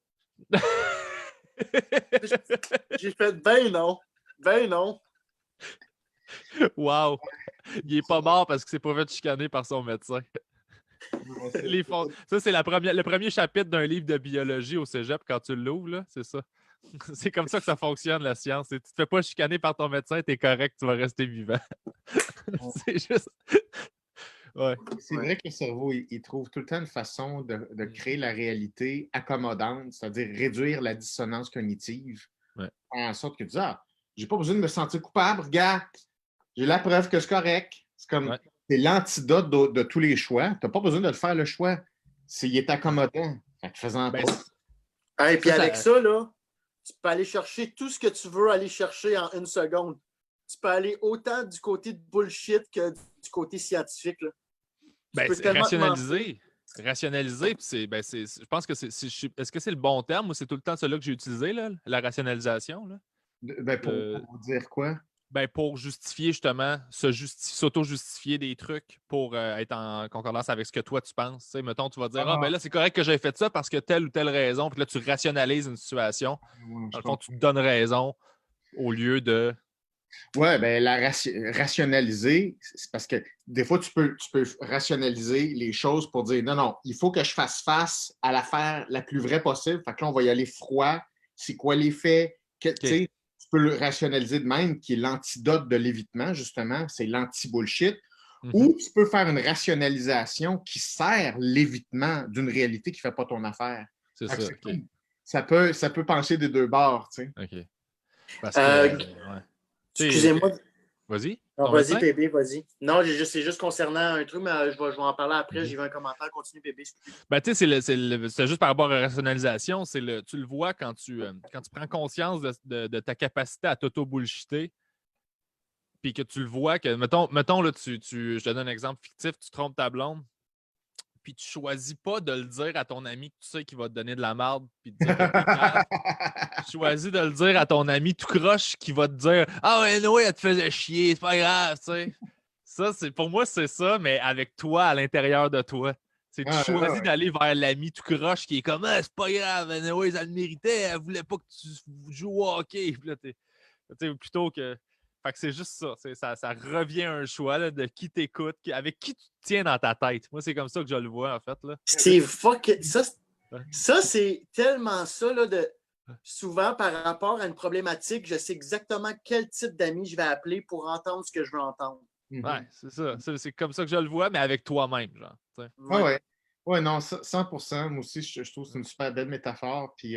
Speaker 3: J'ai fait, ben non.
Speaker 2: Wow. Il est pas mort parce qu'il s'est pas fait chicaner par son médecin. Ça, c'est le premier chapitre d'un livre de biologie au cégep quand tu l'ouvres, là, c'est ça. C'est comme ça que ça fonctionne, la science. Tu te fais pas chicaner par ton médecin, t'es correct, tu vas rester vivant. C'est juste... Ouais.
Speaker 1: C'est vrai que le cerveau, il trouve tout le temps une façon de créer la réalité accommodante, c'est-à-dire réduire la dissonance cognitive, en sorte que tu dis, j'ai pas besoin de me sentir coupable, regarde, j'ai la preuve que c'est correct. C'est comme, c'est l'antidote de tous les choix. Tu n'as pas besoin de le faire, le choix. Il est accommodant. Fait que faisant
Speaker 3: pas. Et puis avec ça, là, tu peux aller chercher tout ce que tu veux aller chercher en 1 seconde. Tu peux aller autant du côté de bullshit que du côté scientifique. Là.
Speaker 2: Rationaliser. Rationaliser, je pense que est-ce que c'est le bon terme ou c'est tout le temps celui que j'ai utilisé, là, la rationalisation? Là?
Speaker 1: Pour dire quoi?
Speaker 2: Pour justifier justement, s'auto-justifier des trucs pour être en concordance avec ce que toi tu penses. T'sais, mettons, tu vas dire là, c'est correct que j'ai fait ça parce que telle ou telle raison. Puis là, tu rationalises une situation. Dans le fond, tu te donnes raison au lieu de.
Speaker 1: Oui, rationaliser, c'est parce que des fois, tu peux rationaliser les choses pour dire non, il faut que je fasse face à l'affaire la plus vraie possible. Fait que là, on va y aller froid. C'est quoi les faits? Tu peux le rationaliser de même, qui est l'antidote de l'évitement, justement, c'est l'anti-bullshit. Ou tu peux faire une rationalisation qui sert l'évitement d'une réalité qui ne fait pas ton affaire.
Speaker 2: C'est ça.
Speaker 1: Cool. Ça peut pencher des deux bords. Tu sais.
Speaker 2: OK. Parce que,
Speaker 3: excusez-moi.
Speaker 2: Vas-y.
Speaker 3: Non, vas-y, Pépé, vas-y. Non, c'est juste concernant un truc, mais je vais en parler après. J'ai vu un commentaire. Continue, Pépé.
Speaker 2: Tu sais, c'est juste par rapport à la rationalisation. Tu le vois quand tu prends conscience de ta capacité à t'auto-bullshiter, puis que tu le vois que, mettons là, je te donne un exemple fictif, tu trompes ta blonde, puis tu choisis pas de le dire à ton ami que tu sais qu'il va te donner de la merde, puis te dire que t'es grave. Tu choisis de le dire à ton ami tout croche qui va te dire « Ah ouais, Noé, elle te faisait chier, c'est pas grave, tu sais. » Ça, pour moi, c'est ça, mais avec toi, à l'intérieur de toi. Tu choisis d'aller vers l'ami tout croche qui est comme « Ah, c'est pas grave, Noé, elle le méritait, elle voulait pas que tu joues au hockey. » Puis là, plutôt que... Fait que c'est juste ça. Ça revient à un choix là, de qui t'écoute, avec qui tu te tiens dans ta tête. Moi, c'est comme ça que je le vois, en fait. Là.
Speaker 3: C'est ça, c'est tellement ça, là, souvent, par rapport à une problématique, je sais exactement quel type d'amis je vais appeler pour entendre ce que je veux entendre.
Speaker 2: Ouais, c'est ça. C'est comme ça que je le vois, mais avec toi-même, genre.
Speaker 1: Ouais, non, 100%. Moi aussi, je trouve que c'est une super belle métaphore. Puis,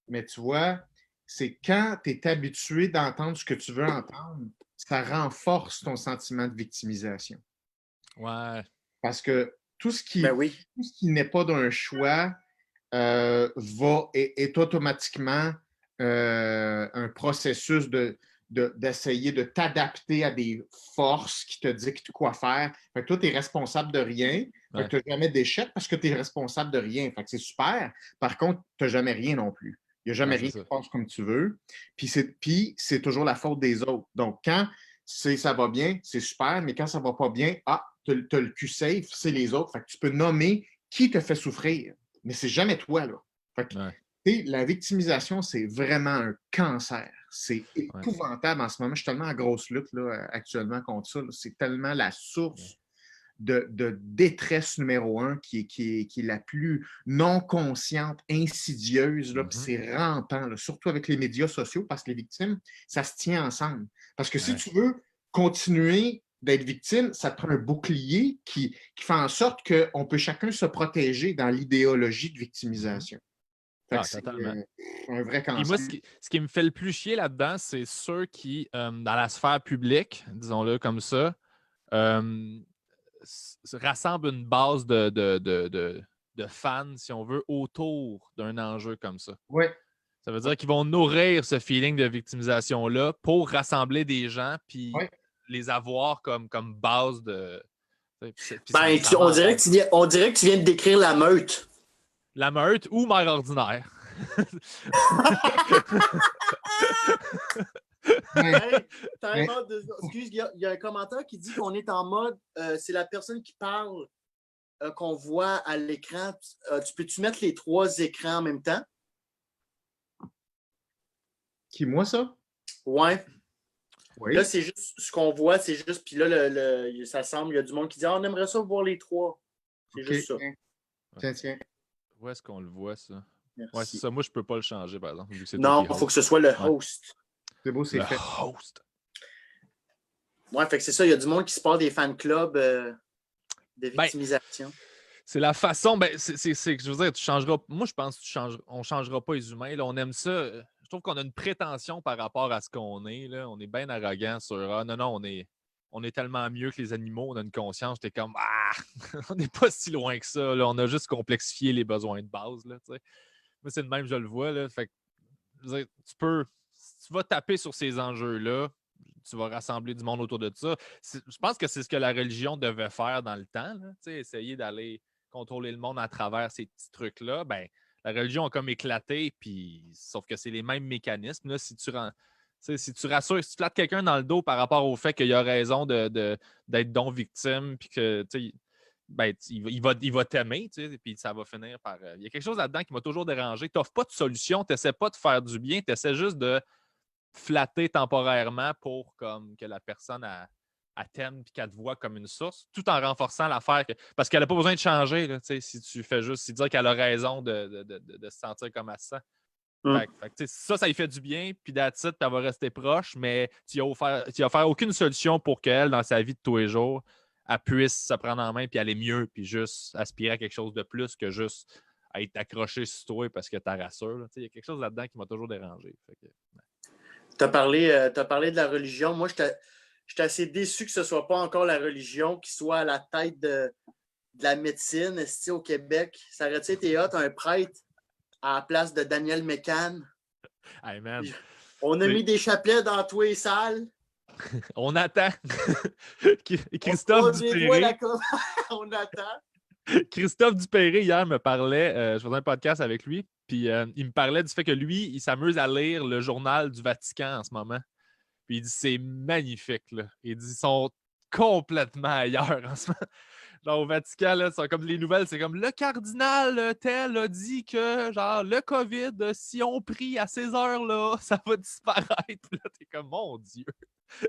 Speaker 1: mais tu vois, c'est quand tu es habitué d'entendre ce que tu veux entendre, ça renforce ton sentiment de victimisation.
Speaker 2: Ouais.
Speaker 1: Parce que tout ce qui n'est pas d'un choix est automatiquement un processus de d'essayer de t'adapter à des forces qui te dictent quoi faire. Fait que toi, tu es responsable de rien. Fait que tu n'as jamais d'échec parce que tu es responsable de rien. Fait que c'est super. Par contre, tu n'as jamais rien non plus. Il n'y a jamais rien qui passe comme tu veux. Puis c'est toujours la faute des autres. Donc, quand ça va bien, c'est super, mais quand ça ne va pas bien, tu as le cul safe, c'est les autres. Fait que tu peux nommer qui te fait souffrir, mais c'est jamais toi, là. Fait que, la victimisation, c'est vraiment un cancer. C'est épouvantable en ce moment. Je suis tellement en grosse lutte là, actuellement contre ça. Là. C'est tellement la source de détresse numéro 1 qui est la plus non consciente, insidieuse. Là, puis c'est rampant, là, surtout avec les médias sociaux, parce que les victimes, ça se tient ensemble. Parce que si tu veux continuer d'être victime, ça te prend un bouclier qui fait en sorte qu'on peut chacun se protéger dans l'idéologie de victimisation.
Speaker 2: Totalement.
Speaker 1: Un vrai cancer.
Speaker 2: Et moi, ce qui me fait le plus chier là-dedans, c'est ceux qui, dans la sphère publique, disons-le comme ça, rassemblent une base de fans, si on veut, autour d'un enjeu comme ça.
Speaker 1: Oui.
Speaker 2: Ça veut dire qu'ils vont nourrir ce feeling de victimisation-là pour rassembler des gens puis les avoir comme base de...
Speaker 3: on dirait que tu viens de décrire la meute.
Speaker 2: La meute ou Mère ordinaire.
Speaker 3: Excuse, il y a un commentaire qui dit qu'on est en mode, c'est la personne qui parle qu'on voit à l'écran. Tu peux-tu mettre les 3 écrans en même temps?
Speaker 1: Qui, moi, ça?
Speaker 3: Ouais.
Speaker 1: Oui.
Speaker 3: Là, c'est juste ce qu'on voit, c'est juste, puis là, ça semble, il y a du monde qui dit on aimerait ça voir les 3. C'est juste ça.
Speaker 1: Tiens.
Speaker 2: Où est-ce qu'on le voit, ça?
Speaker 3: Merci.
Speaker 2: Ouais, c'est ça. Moi, je peux pas le changer, par exemple.
Speaker 3: Non, il faut que ce soit le host.
Speaker 1: C'est beau, c'est fait.
Speaker 2: Le host.
Speaker 3: Ouais, fait que c'est ça, il y a du monde qui se part des fan clubs de victimisation.
Speaker 2: C'est la façon, je veux dire, tu changeras. Moi, je pense qu'on changera pas les humains. Là, on aime ça. Je trouve qu'on a une prétention par rapport à ce qu'on est. Là. On est bien arrogant sur non, on est tellement mieux que les animaux, on a une conscience. T'es comme on n'est pas si loin que ça. Là. On a juste complexifié les besoins de base. Là, moi, c'est de même, je le vois. Là. Fait que, je veux dire, si tu vas taper sur ces enjeux-là, tu vas rassembler du monde autour de ça. Je pense que c'est ce que la religion devait faire dans le temps. Là, essayer d'aller contrôler le monde à travers ces petits trucs-là. Ben, la religion a comme éclaté, puis sauf que c'est les mêmes mécanismes. Là, si tu rassures, si tu flattes quelqu'un dans le dos par rapport au fait qu'il a raison d'être donc victime, puis que il va t'aimer, puis ça va finir par. Il y a quelque chose là-dedans qui m'a toujours dérangé. Tu n'offres pas de solution, tu n'essaies pas de faire du bien, tu essaies juste de flatter temporairement pour comme, que la personne t'aime et qu'elle te voit comme une source, tout en renforçant l'affaire. Parce qu'elle n'a pas besoin de changer, là, si tu fais juste dire qu'elle a raison de se sentir comme elle se sent. Ça lui fait du bien, puis that's it, puis elle va rester proche, mais tu n'as offert aucune solution pour qu'elle, dans sa vie de tous les jours, elle puisse se prendre en main puis aller mieux, puis juste aspirer à quelque chose de plus que juste à être accroché sur toi parce que tu rassures. Il y a quelque chose là-dedans qui m'a toujours dérangé.
Speaker 3: Tu as parlé de la religion. Moi, j'étais assez déçu que ce ne soit pas encore la religion qui soit à la tête de la médecine au Québec. Ça aurait été hot, un prêtre à la place de Daniel Mécan.
Speaker 2: Hey man.
Speaker 3: On a mis des chapelets dans tous les salles.
Speaker 2: On attend. Christophe Dupéré.
Speaker 3: On attend.
Speaker 2: Christophe Dupéré, hier, me parlait, je faisais un podcast avec lui, puis il me parlait du fait que lui, il s'amuse à lire le journal du Vatican en ce moment. Puis il dit c'est magnifique. Là. Il dit ils sont complètement ailleurs en ce moment. Genre, au Vatican, là, c'est comme les nouvelles, c'est comme le cardinal tel a dit que genre le COVID, si on prie à ces heures-là, ça va disparaître. Là, t'es comme mon Dieu. Ils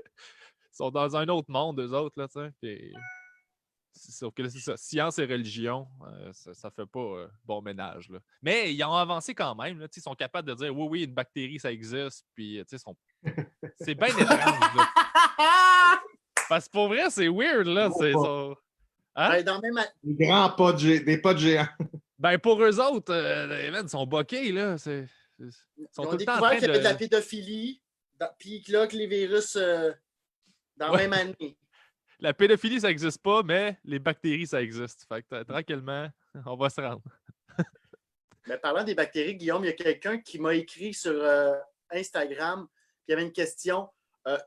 Speaker 2: sont dans un autre monde, eux autres, là, tu sais. Puis... Sauf que c'est ça. Science et religion, ça fait pas bon ménage. Là. Mais ils ont avancé quand même. Là, ils sont capables de dire oui, une bactérie, ça existe. Puis, c'est bien étrange. Là. Parce que pour vrai, c'est weird. Là.
Speaker 3: Hein?
Speaker 1: Des grands pas des pas de géants.
Speaker 2: Ben, pour eux autres, ils sont boqués. Là. Ils
Speaker 3: ont découvert qu'il y avait de la pédophilie. Puis là, que les virus dans la même année.
Speaker 2: La pédophilie, ça n'existe pas, mais les bactéries, ça existe. Fait que tranquillement, on va se rendre.
Speaker 3: Mais parlant des bactéries, Guillaume, il y a quelqu'un qui m'a écrit sur Instagram. Il y avait une question.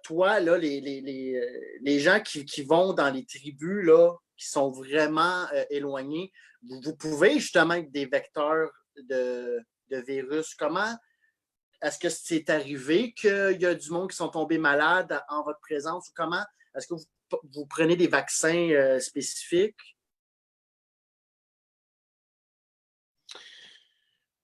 Speaker 3: toi, là, les gens qui vont dans les tribus, là, qui sont vraiment éloignés, vous pouvez justement être des vecteurs de virus. Comment est-ce que c'est arrivé qu'il y a du monde qui sont tombés malades en votre présence ou comment est-ce que vous prenez des vaccins spécifiques?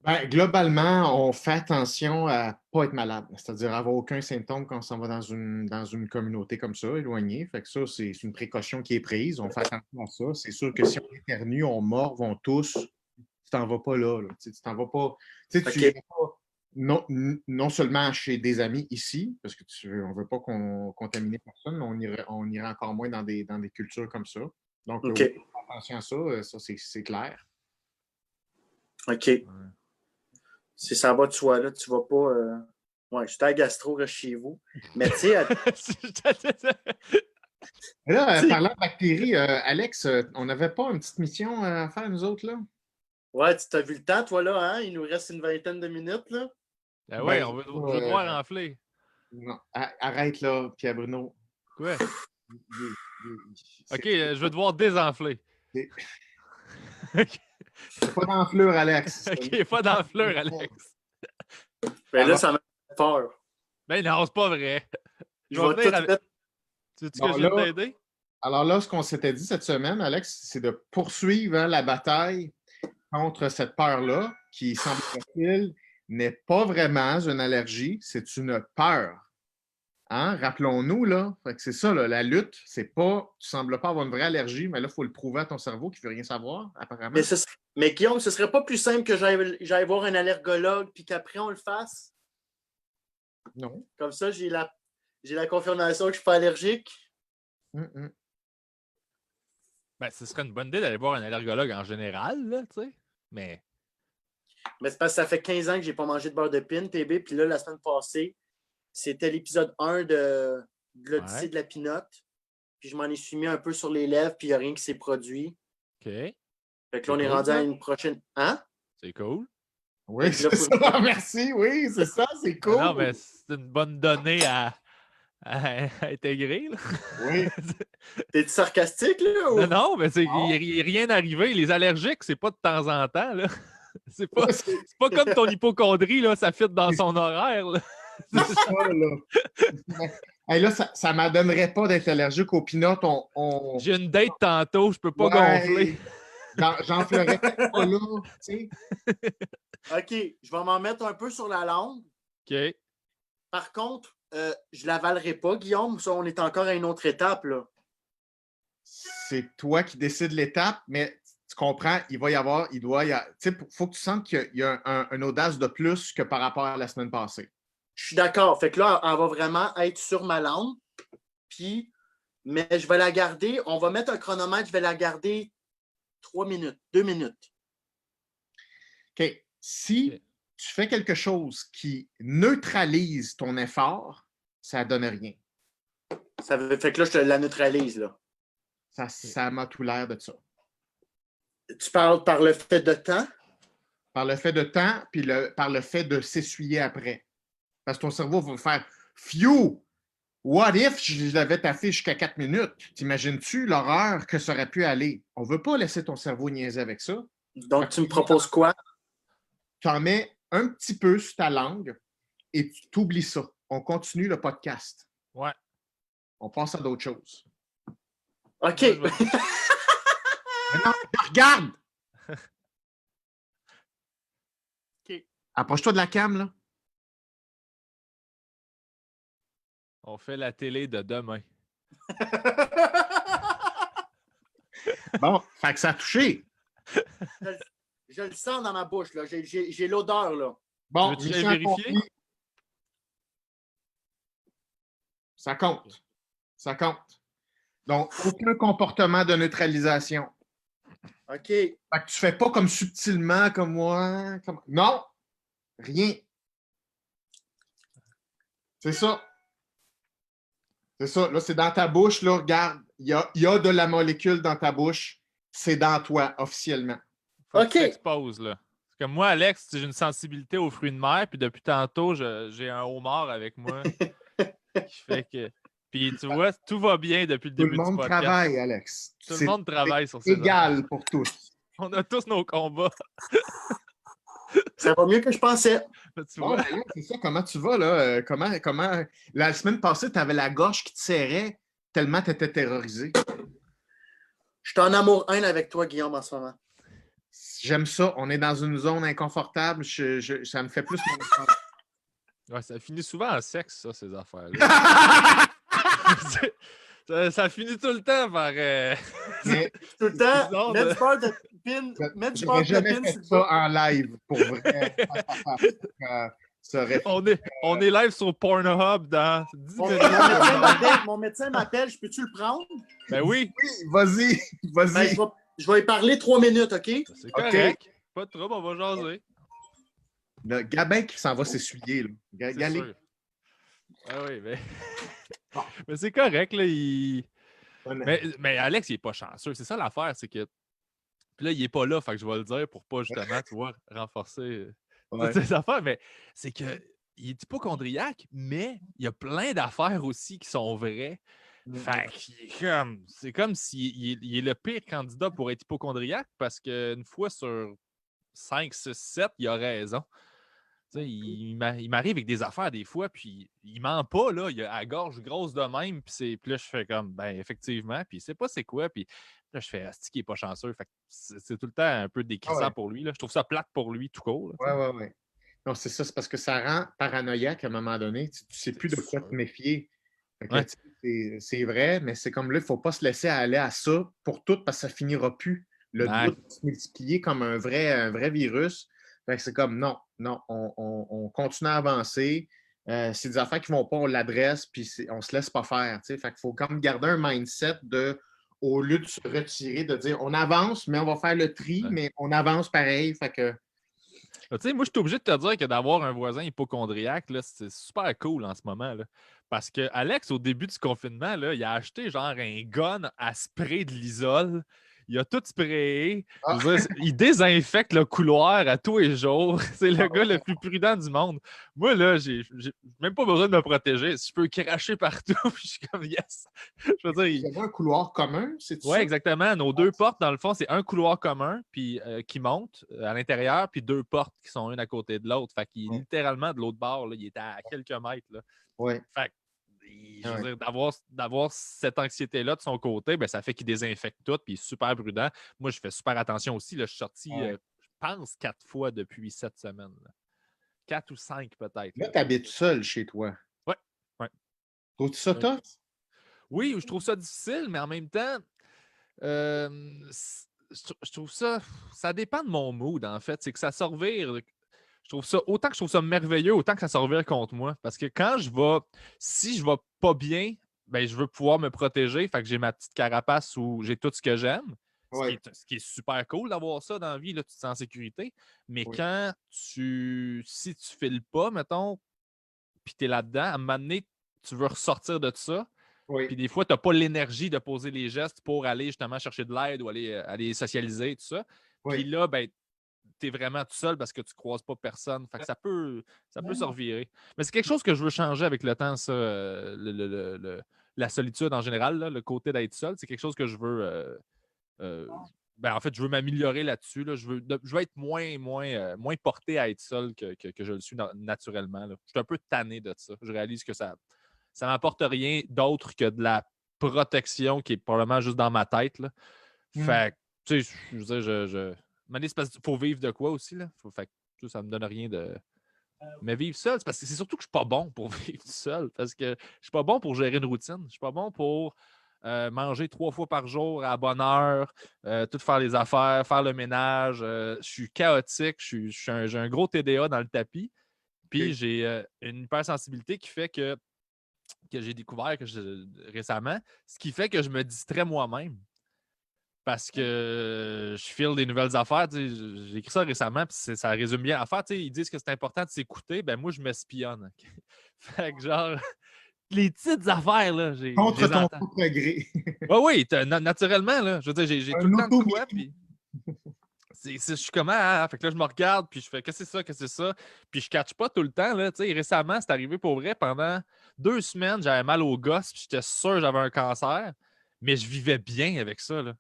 Speaker 1: Ben, globalement, on fait attention à ne pas être malade, c'est-à-dire avoir aucun symptôme quand on s'en va dans une communauté comme ça, éloignée. Fait que ça, c'est une précaution qui est prise. On fait attention à ça. C'est sûr que si on éternue, on mord, on tousse, tu t'en vas pas là. Tu t'en vas pas. Tu
Speaker 3: Okay.
Speaker 1: vas pas non seulement chez des amis ici, parce que on ne veut pas contaminer personne, mais on irait encore moins dans des cultures comme ça. Donc,
Speaker 3: Okay.
Speaker 1: oui, attention à ça, c'est clair.
Speaker 3: OK. Ouais. Si ça va de soi, là, tu vas pas. Ouais, j'étais à gastro, reste chez vous. Mais tu sais.
Speaker 1: Là, parlant de bactéries, Alex, on n'avait pas une petite mission à faire, nous autres, là?
Speaker 3: Ouais, tu t'as vu le temps, toi, là, hein? Il nous reste une vingtaine de minutes, là.
Speaker 2: Ah ouais, je veux te voir enfler.
Speaker 1: Non, arrête, là, Pierre Bruno.
Speaker 2: Quoi? OK, je veux te voir désenfler.
Speaker 1: Okay. Pas d'enflure, Alex.
Speaker 2: OK, pas d'enflure, Alex.
Speaker 3: Ben là, ça m'a fait peur.
Speaker 2: Ben non, c'est pas vrai.
Speaker 3: Je vais tout
Speaker 2: avec... Tu veux-tu que je vienne t'aider?
Speaker 1: Alors là, ce qu'on s'était dit cette semaine, Alex, c'est de poursuivre la bataille contre cette peur-là, qui semble-t-il n'est pas vraiment une allergie, c'est une peur. Hein? Rappelons-nous, là, c'est ça, là, la lutte, c'est pas, tu sembles pas avoir une vraie allergie, mais là, il faut le prouver à ton cerveau qu'il ne veut rien savoir, apparemment.
Speaker 3: Mais Guillaume, ce serait pas plus simple que j'aille voir un allergologue puis qu'après on le fasse?
Speaker 1: Non.
Speaker 3: Comme ça, j'ai la confirmation que je suis pas allergique.
Speaker 2: Ben, ce serait une bonne idée d'aller voir un allergologue en général, là, tu sais. Mais
Speaker 3: c'est parce que ça fait 15 ans que j'ai pas mangé de beurre de pin, TB, puis là, la semaine passée, c'était l'épisode 1 de l'Odyssée de la pinotte. Puis je m'en ai soumis un peu sur les lèvres, puis il n'y a rien qui s'est produit.
Speaker 2: OK.
Speaker 3: Fait que là, on est rendu à une prochaine. Hein?
Speaker 2: C'est cool.
Speaker 1: Oui, c'est ça. Merci, oui, c'est ça, c'est cool.
Speaker 2: Non, mais c'est une bonne donnée à intégrer. Là.
Speaker 1: Oui.
Speaker 3: T'es-tu sarcastique, là? Ou...
Speaker 2: Non, mais il n'y a rien arrivé. Les allergiques, c'est pas de temps en temps. Là. C'est pas comme ton hypocondrie, là, ça fit dans son horaire. Là.
Speaker 1: C'est ça, là. Hey, là, ça ne m'adonnerait pas d'être allergique aux peanuts.
Speaker 2: J'ai une date tantôt, je peux pas gonfler.
Speaker 1: J'enflerais pas là, tu sais.
Speaker 3: OK, je vais m'en mettre un peu sur la langue.
Speaker 2: OK.
Speaker 3: Par contre, je l'avalerai pas, Guillaume. Ça, on est encore à une autre étape, là.
Speaker 1: C'est toi qui décides l'étape, mais tu comprends, il doit y avoir, tu sais, faut que tu sentes qu'il y a une audace de plus que par rapport à la semaine passée.
Speaker 3: Je suis d'accord. Fait que là, elle va vraiment être sur ma langue. Mais je vais la garder. On va mettre un chronomètre. Je vais la garder 3 minutes, 2 minutes.
Speaker 1: OK. Si tu fais quelque chose qui neutralise ton effort, ça ne donne rien.
Speaker 3: Ça fait que là, je te la neutralise, là.
Speaker 1: Ça m'a tout l'air de ça.
Speaker 3: Tu parles par le fait de temps?
Speaker 1: Par le fait de temps, puis par le fait de s'essuyer après. Parce que ton cerveau va faire « Phew! What if je l'avais taffé jusqu'à 4 minutes? » T'imagines-tu l'horreur que ça aurait pu aller? On ne veut pas laisser ton cerveau niaiser avec ça.
Speaker 3: Donc, tu me proposes quoi?
Speaker 1: Tu en mets un petit peu sur ta langue et tu t'oublies ça. On continue le podcast.
Speaker 2: Ouais.
Speaker 1: On passe à d'autres choses.
Speaker 3: OK.
Speaker 1: Non, regarde!
Speaker 3: OK.
Speaker 1: Approche-toi de la cam, là.
Speaker 2: On fait la télé de demain.
Speaker 1: Bon, fait que ça a touché.
Speaker 3: Je le sens dans ma bouche, là. J'ai l'odeur, là.
Speaker 1: Bon,
Speaker 2: tu veux vérifier?
Speaker 1: Ça compte. Ça compte. Donc, aucun comportement de neutralisation.
Speaker 3: OK.
Speaker 1: Fait que tu fais pas comme subtilement, comme moi. Non! Rien. C'est ça. C'est ça. Là, c'est dans ta bouche. Là, regarde. Il y a de la molécule dans ta bouche. C'est dans toi, officiellement.
Speaker 2: Faut que tu t'exposes, là. Parce que moi, Alex, j'ai une sensibilité aux fruits de mer, puis depuis tantôt, j'ai un homard avec moi. qui fait que... Puis tu vois, tout va bien depuis le
Speaker 1: Tout le
Speaker 2: début du
Speaker 1: monde
Speaker 2: podcast.
Speaker 1: travaille, Alex.
Speaker 2: Tout le monde travaille sur ces
Speaker 1: égal pour tous.
Speaker 2: On a tous nos combats.
Speaker 3: Ça va mieux que je pensais.
Speaker 2: Tu
Speaker 1: Bon,
Speaker 2: vois?
Speaker 1: ben là, c'est ça, comment tu vas, là? Comment... La semaine passée, tu avais la gorge qui te serrait tellement tu étais terrorisé.
Speaker 3: Je suis en amour-haine avec toi, Guillaume, en ce moment.
Speaker 1: J'aime ça. On est dans une zone inconfortable. Ça me fait plus mon
Speaker 2: Ouais, ça finit souvent en sexe, ça, ces affaires-là. ça finit tout le temps par...
Speaker 1: Mais
Speaker 3: Tout le temps,
Speaker 2: bizarre,
Speaker 3: mets du beurre de pin. Mets du beurre
Speaker 1: j'aurais
Speaker 3: de
Speaker 1: jamais
Speaker 3: pin.
Speaker 1: fait ça en live, pour vrai. Ça aurait
Speaker 2: on est live sur Pornhub dans 10
Speaker 3: Mon
Speaker 2: minutes.
Speaker 3: médecin m'appelle, je peux-tu le prendre?
Speaker 2: Ben oui.
Speaker 1: Oui, vas-y.
Speaker 3: Ben, je vais y parler 3 minutes, OK?
Speaker 2: C'est correct. Pas de trouble, on va jaser.
Speaker 1: Le Gabin qui s'en va s'essuyer.
Speaker 2: C'est
Speaker 1: Galé.
Speaker 2: sûr. Ah oui, mais... mais c'est correct, là. Mais Alex, il est pas chanceux. C'est ça l'affaire, c'est que... Puis là, il est pas là, fait que je vais le dire pour pas, justement, tu vois, renforcer toutes ces affaires. Mais c'est que il est hypochondriaque, mais il y a plein d'affaires aussi qui sont vraies. Fait que c'est comme s'il est le pire candidat pour être hypochondriaque parce qu'une fois sur 5, 6, 7, il a raison. Il m'arrive avec des affaires des fois, puis il ment pas, là. Il a la gorge grosse de même, puis là, je fais comme, ben, effectivement, puis il sait pas c'est quoi, puis là, je fais, asti qui est pas chanceux. Fait que c'est tout le temps un peu décrissant pour lui, là. Je trouve ça plate pour lui, tout court.
Speaker 1: Oui. Non, c'est ça, c'est parce que ça rend paranoïaque à un moment donné. Tu sais plus de quoi te méfier. Fait que, c'est vrai, mais c'est comme là, il ne faut pas se laisser aller à ça pour tout parce que ça finira plus. Le doute va se multiplier comme un vrai virus. Fait que c'est comme non, on continue à avancer. C'est des affaires qui ne vont pas, on l'adresse, puis on ne se laisse pas faire. Fait qu'il faut comme garder un mindset de, au lieu de se retirer, de dire on avance, mais on va faire le tri, mais on avance pareil. Fait que.
Speaker 2: Tu sais, moi, je suis obligé de te dire que d'avoir un voisin hypochondriaque, là, c'est super cool en ce moment. Là. Parce que Alex, au début du confinement, là, il a acheté genre un gun à spray de l'isole. Il a tout sprayé. Je veux dire, il désinfecte le couloir à tous les jours. C'est le gars le plus prudent du monde. Moi, là, j'ai même pas besoin de me protéger. Si je peux cracher partout, je suis comme yes. Je veux dire,
Speaker 1: il y a un couloir commun, c'est tout ça?
Speaker 2: Oui, exactement. Nos deux portes, dans le fond, c'est un couloir commun puis, qui monte à l'intérieur, puis deux portes qui sont une à côté de l'autre. Fait qu'il est littéralement de l'autre bord. Là, il est à quelques mètres. Là.
Speaker 1: Ouais.
Speaker 2: Fait que, je veux dire, d'avoir cette anxiété-là de son côté, ben, ça fait qu'il désinfecte tout, puis il est super prudent. Moi, je fais super attention aussi. Là, je suis sorti, je pense, 4 fois depuis 7 semaines. Là. 4 ou 5 peut-être.
Speaker 1: Là, tu habites seul chez toi.
Speaker 2: Oui.
Speaker 1: Trouves-tu ça tough?
Speaker 2: Oui, je trouve ça difficile, mais en même temps, je trouve ça dépend de mon mood, en fait. C'est que ça se revire. Je trouve ça, autant que je trouve ça merveilleux, autant que ça se revire contre moi. Parce que si je vais pas bien, ben, je veux pouvoir me protéger. Fait que j'ai ma petite carapace où j'ai tout ce que j'aime. Ce qui est super cool d'avoir ça dans la vie, là, tu te sens en sécurité. Mais si tu files pas, mettons, puis tu es là-dedans, à un moment donné, tu veux ressortir de ça. Puis des fois, tu n'as pas l'énergie de poser les gestes pour aller justement chercher de l'aide ou aller socialiser, tout ça. Puis là, ben, tu es vraiment tout seul parce que tu ne croises pas personne. Fait que ça peut se revirer. Mais c'est quelque chose que je veux changer avec le temps, ça. La solitude en général, là, le côté d'être seul, c'est quelque chose que je veux. En fait, je veux m'améliorer là-dessus. Là. Je veux être moins porté à être seul que je le suis naturellement. Là. Je suis un peu tanné de ça. Je réalise que ça m'apporte rien d'autre que de la protection qui est probablement juste dans ma tête. Là. Fait que, tu sais, je veux dire, il faut vivre de quoi aussi, là. Fait que ça me donne rien de. Mais vivre seul, c'est parce que c'est surtout que je suis pas bon pour vivre seul. Parce que je suis pas bon pour gérer une routine. Je suis pas bon pour manger 3 fois par jour à la bonne heure, tout faire les affaires, faire le ménage. Je suis chaotique. J'ai un gros TDA dans le tapis. Puis j'ai une hypersensibilité qui fait que j'ai découvert récemment, ce qui fait que je me distrais moi-même. Parce que je file des nouvelles affaires. J'ai écrit ça récemment, puis ça résume bien l'affaire. Ils disent que c'est important de s'écouter. Ben moi, je m'espionne. Fait que genre, les petites affaires, là,
Speaker 1: contre ton progrès.
Speaker 2: Oui, naturellement, là. Je veux dire, j'ai tout le temps de quoi, puis je suis comment, hein? Fait que là, je me regarde, puis je fais, qu'est-ce que c'est ça, qu'est-ce que c'est ça? Puis je catch pas tout le temps, là. Tu sais, récemment, c'est arrivé pour vrai, pendant 2 semaines, j'avais mal au gosses, puis j'étais sûr que j'avais un cancer, mais je vivais bien avec ça, là.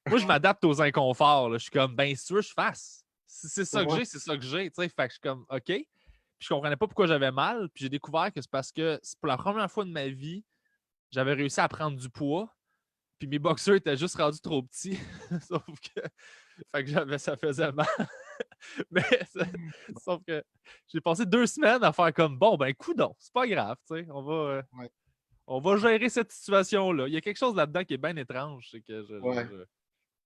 Speaker 2: Moi, je m'adapte aux inconforts, là. Je suis comme, ben, si tu veux, je fasse. Si c'est ça que j'ai, c'est ça que j'ai, tu sais. Fait que je suis comme, OK. Puis je comprenais pas pourquoi j'avais mal, puis j'ai découvert que c'est parce que c'est pour la première fois de ma vie, j'avais réussi à prendre du poids, puis mes boxeurs étaient juste rendus trop petits. Sauf que, fait que ça faisait mal. Mais sauf que j'ai passé 2 semaines à faire comme bon, ben coudonc, c'est pas grave, tu sais, on va gérer cette situation-là. Il y a quelque chose là-dedans qui est bien étrange, c'est que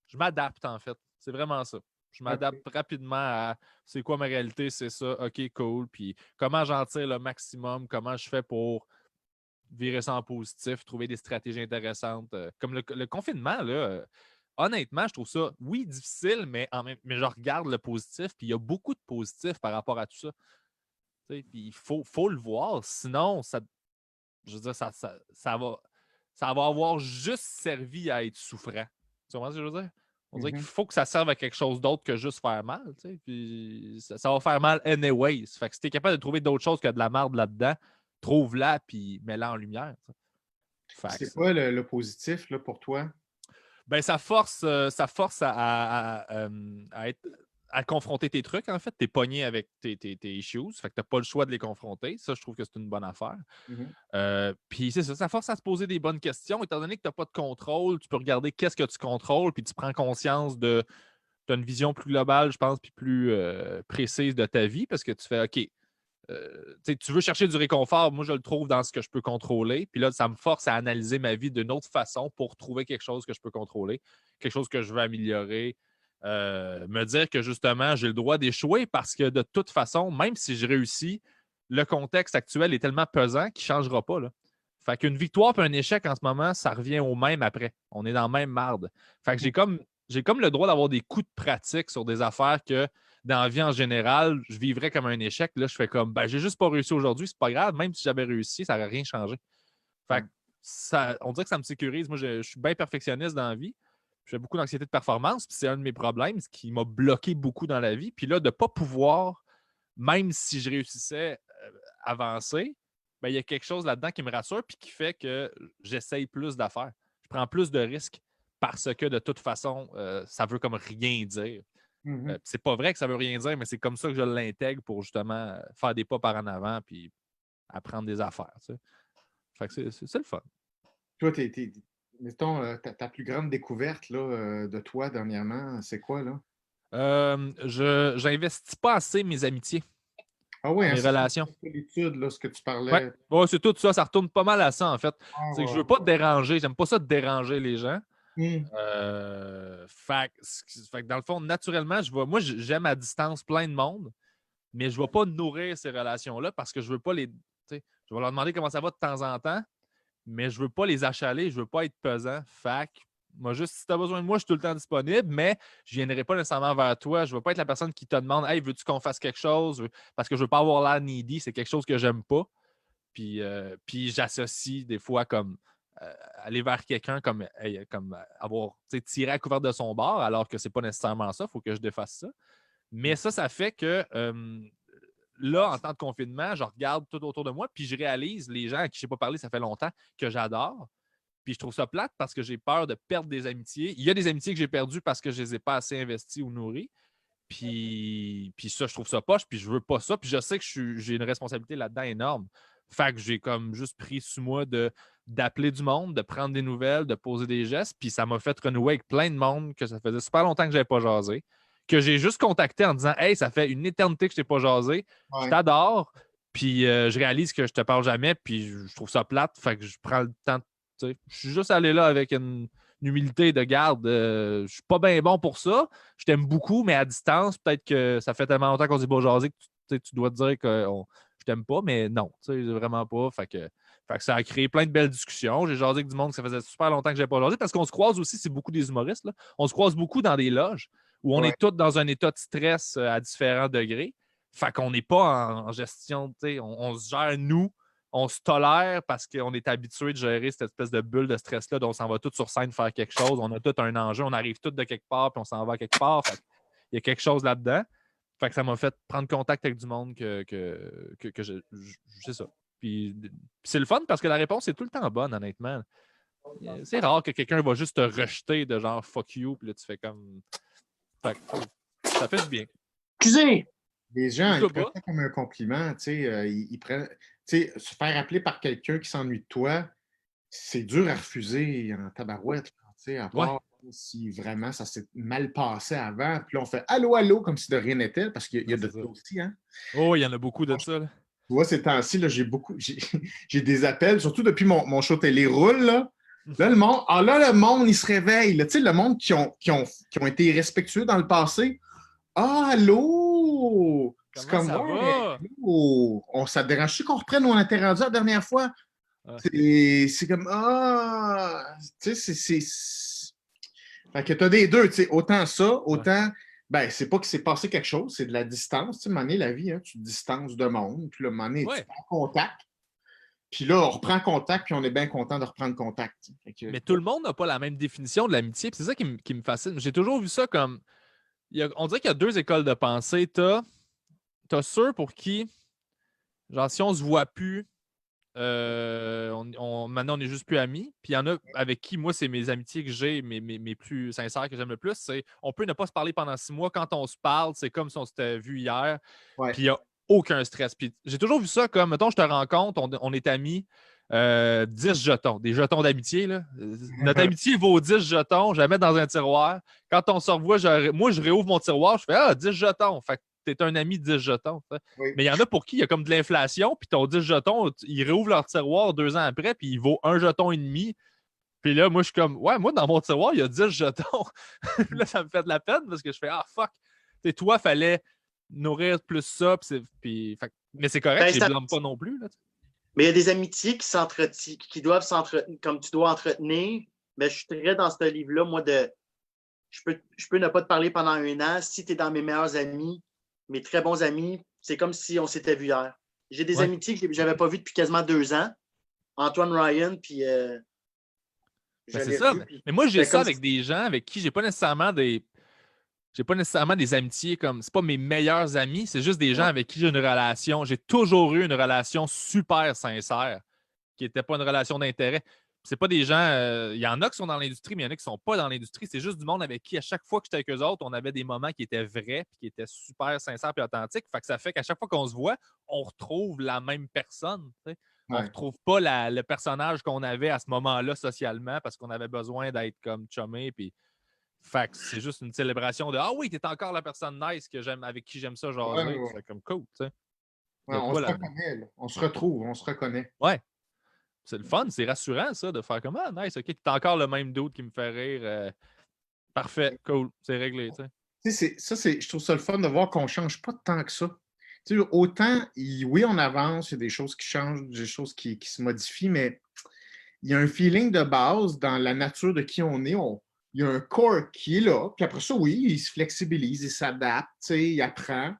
Speaker 2: je m'adapte en fait. C'est vraiment ça. Je m'adapte rapidement à c'est quoi ma réalité, c'est ça, ok, cool. Puis comment j'en tire le maximum, comment je fais pour virer ça en positif, trouver des stratégies intéressantes. Comme le confinement, là, honnêtement, je trouve ça, oui, difficile, mais je regarde le positif, puis il y a beaucoup de positifs par rapport à tout ça. Puis il faut le voir, sinon, je veux dire, ça va avoir juste servi à être souffrant. Tu comprends ce que je veux dire? On dirait qu'il faut que ça serve à quelque chose d'autre que juste faire mal. Puis ça va faire mal anyways. Fait que si tu es capable de trouver d'autres choses que de la merde là-dedans, trouve-la puis mets-la en lumière.
Speaker 1: C'est quoi le positif là, pour toi?
Speaker 2: Ben, ça force à confronter tes trucs, en fait. Tu es pogné avec tes issues. Fait que tu n'as pas le choix de les confronter. Ça, je trouve que c'est une bonne affaire. Puis c'est ça, ça force à se poser des bonnes questions. Étant donné que tu n'as pas de contrôle, tu peux regarder qu'est-ce que tu contrôles, puis tu prends conscience de. Tu as une vision plus globale, je pense, puis plus précise de ta vie, parce que tu fais OK. Tu veux chercher du réconfort, moi je le trouve dans ce que je peux contrôler. Puis là, ça me force à analyser ma vie d'une autre façon pour trouver quelque chose que je peux contrôler, quelque chose que je veux améliorer. Me dire que justement, j'ai le droit d'échouer parce que de toute façon, même si je réussis, le contexte actuel est tellement pesant qu'il ne changera pas. Là. Fait qu'une victoire et un échec en ce moment, ça revient au même après. On est dans la même marde. Fait que j'ai comme le droit d'avoir des coups de pratique sur des affaires que dans la vie en général, je vivrais comme un échec. Là, je fais comme, ben, j'ai juste pas réussi aujourd'hui, c'est pas grave. Même si j'avais réussi, ça n'aurait rien changé. Fait que on dirait que ça me sécurise. Moi, je suis bien perfectionniste dans la vie. J'ai beaucoup d'anxiété de performance, puis c'est un de mes problèmes, ce qui m'a bloqué beaucoup dans la vie. Puis là, de ne pas pouvoir, même si je réussissais avancer, ben, il y a quelque chose là-dedans qui me rassure puis qui fait que j'essaye plus d'affaires. Je prends plus de risques parce que de toute façon, ça veut comme rien dire. C'est pas vrai que ça veut rien dire, mais c'est comme ça que je l'intègre pour justement faire des pas par en avant puis apprendre des affaires. Tu sais. Fait que c'est le fun.
Speaker 1: Toi, mettons, ta plus grande découverte là, de toi dernièrement, c'est quoi, là?
Speaker 2: Je n'investis pas assez mes amitiés.
Speaker 1: Ah oui,
Speaker 2: mes relations.
Speaker 1: C'est l'étude, là, ce que tu parlais.
Speaker 2: Ouais, c'est tout ça. Ça retourne pas mal à ça, en fait. C'est que je veux pas te déranger. J'aime pas ça de déranger les gens. Fait que dans le fond, naturellement, moi, j'aime à distance plein de monde, mais je ne vais pas nourrir ces relations-là parce que je veux pas les. Je vais leur demander comment ça va de temps en temps, mais je veux pas les achaler, je veux pas être pesant. Fait que, moi, juste si tu as besoin de moi, je suis tout le temps disponible, mais je ne viendrai pas nécessairement vers toi. Je ne veux pas être la personne qui te demande Hey, veux-tu qu'on fasse quelque chose? Parce que je ne veux pas avoir l'air needy, c'est quelque chose que j'aime pas. Puis j'associe des fois comme aller vers quelqu'un comme avoir tiré à couvert de son bord, alors que c'est pas nécessairement ça, il faut que je défasse ça. Mais ça fait que là, en temps de confinement, je regarde tout autour de moi, puis je réalise les gens à qui je n'ai pas parlé, ça fait longtemps, que j'adore. Puis je trouve ça plate parce que j'ai peur de perdre des amitiés. Il y a des amitiés que j'ai perdues parce que je ne les ai pas assez investies ou nourries. Puis ça, je trouve ça poche, puis je veux pas ça. Puis je sais que j'ai une responsabilité là-dedans énorme. Fait que j'ai comme juste pris sous moi d'appeler du monde, de prendre des nouvelles, de poser des gestes. Puis ça m'a fait renouer avec plein de monde que ça faisait super longtemps que je n'avais pas jasé. Que j'ai juste contacté en disant Hey, ça fait une éternité que je t'ai pas jasé. Ouais. Je t'adore. Puis je réalise que je te parle jamais. Puis je trouve ça plate. Fait que je prends le temps. Je suis juste allé là avec une humilité de garde. Je suis pas bien bon pour ça. Je t'aime beaucoup, mais à distance, peut-être que ça fait tellement longtemps qu'on s'est pas jasé que tu dois te dire que je t'aime pas, mais non, vraiment pas. Fait que ça a créé plein de belles discussions. J'ai jasé avec du monde que ça faisait super longtemps que je n'avais pas jasé parce qu'on se croise aussi, c'est beaucoup des humoristes. Là. On se croise beaucoup dans des loges où on est tous dans un état de stress à différents degrés. Fait qu'on n'est pas en gestion, on se gère nous. On se tolère parce qu'on est habitué de gérer cette espèce de bulle de stress-là dont on s'en va tous sur scène faire quelque chose. On a tout un enjeu, on arrive tous de quelque part puis on s'en va quelque part. Il y a quelque chose là-dedans. Fait que ça m'a fait prendre contact avec du monde que je sais ça. Puis c'est le fun parce que la réponse est tout le temps bonne, honnêtement. C'est rare que quelqu'un va juste te rejeter de genre fuck you, puis là tu fais comme. Fait que ça fait du bien.
Speaker 3: Excusez!
Speaker 1: Les gens, ils prennent ça comme un compliment, tu sais. Ils prennent. Tu sais, se faire appeler par quelqu'un qui s'ennuie de toi, c'est dur à refuser en tabarouette, tu sais, à part si vraiment ça s'est mal passé avant. Puis là, on fait allô, allô, comme si de rien n'était, parce qu'il y a de ça aussi, hein.
Speaker 2: Oh, il y en a beaucoup de ça, là.
Speaker 1: Tu vois, ces temps-ci, là, j'ai des appels, surtout depuis mon show télé roule, là. Là, le monde, il se réveille. Tu sais, le monde qui ont été irrespectueux dans le passé. Ah, allô! C'est comme
Speaker 2: ça va?
Speaker 1: Ça te dérange-tu qu'on reprenne où on était rendu la dernière fois? C'est comme tu sais, Fait que t'as des deux, tu sais, autant ça, autant. Ben, c'est pas que c'est passé quelque chose, c'est de la distance. Tu sais, à un moment donné, la vie, hein, tu te distances de monde, puis là, à un moment donné, tu prends contact. Puis là, on reprend contact, puis on est bien content de reprendre contact.
Speaker 2: Mais tout le monde n'a pas la même définition de l'amitié, puis c'est ça qui me fascine. J'ai toujours vu ça comme. On dirait qu'il y a deux écoles de pensée. T'as ceux pour qui, genre, si on se voit plus, maintenant on est juste plus amis. Puis il y en a avec qui, moi, c'est mes amitiés que j'ai, mes plus sincères que j'aime le plus. On peut ne pas se parler pendant 6 mois. Quand on se parle, c'est comme si on s'était vu hier. Puis il n'y a aucun stress. Puis j'ai toujours vu ça comme, mettons, je te rencontre, on est amis. 10 jetons, des jetons d'amitié. Là. Notre amitié vaut 10 jetons, je la mets dans un tiroir. Quand on se revoit, moi, je réouvre mon tiroir, je fais 10 jetons. Fait que t'es un ami 10 jetons. Oui. Mais il y en a pour qui il y a comme de l'inflation, puis ton 10 jetons, ils réouvrent leur tiroir 2 ans après, puis il vaut 1 jeton et demi. Puis là, moi, je suis comme, ouais, moi, dans mon tiroir, il y a 10 jetons. Là, ça me fait de la peine parce que je fais, fuck. T'sais, toi, fallait nourrir plus ça. Mais c'est correct, je ne blâme pas non plus. Là,
Speaker 3: mais il y a des amitiés qui doivent s'entretenir, comme tu dois entretenir. Mais je suis très dans ce livre-là, moi, je peux ne pas te parler pendant 1 an. Si tu es dans mes meilleurs amis, mes très bons amis, c'est comme si on s'était vu hier. J'ai des amitiés que je n'avais pas vues depuis quasiment 2 ans. Antoine Ryan, puis...
Speaker 2: c'est ça. Mais moi, j'ai ça avec des gens avec qui j'ai pas nécessairement des amitiés comme. C'est pas mes meilleurs amis, c'est juste des gens avec qui j'ai une relation. J'ai toujours eu une relation super sincère, qui n'était pas une relation d'intérêt. C'est pas des gens. Il y en a qui sont dans l'industrie, mais il y en a qui sont pas dans l'industrie. C'est juste du monde avec qui, à chaque fois que j'étais avec eux autres, on avait des moments qui étaient vrais et qui étaient super sincères et authentiques. Fait que ça fait qu'à chaque fois qu'on se voit, on retrouve la même personne. T'sais. On ne retrouve pas le personnage qu'on avait à ce moment-là socialement parce qu'on avait besoin d'être comme chumé. Puis... Fait que c'est juste une célébration de oui, t'es encore la personne nice que j'aime, avec qui j'aime ça jaser. C'est comme cool, tu sais.
Speaker 1: On se reconnaît, là. On se retrouve, on se reconnaît.
Speaker 2: Ouais. C'est le fun, c'est rassurant, ça, de faire comme nice, ok, t'es encore le même doute qui me fait rire. Parfait, cool, c'est réglé, tu sais.
Speaker 1: Je trouve ça le fun de voir qu'on ne change pas tant que ça. Tu sais, autant, oui, on avance, il y a des choses qui changent, des choses qui se modifient, mais il y a un feeling de base dans la nature de qui on est. Il y a un corps qui est là, puis après ça, oui, il se flexibilise, il s'adapte, tu sais, il apprend,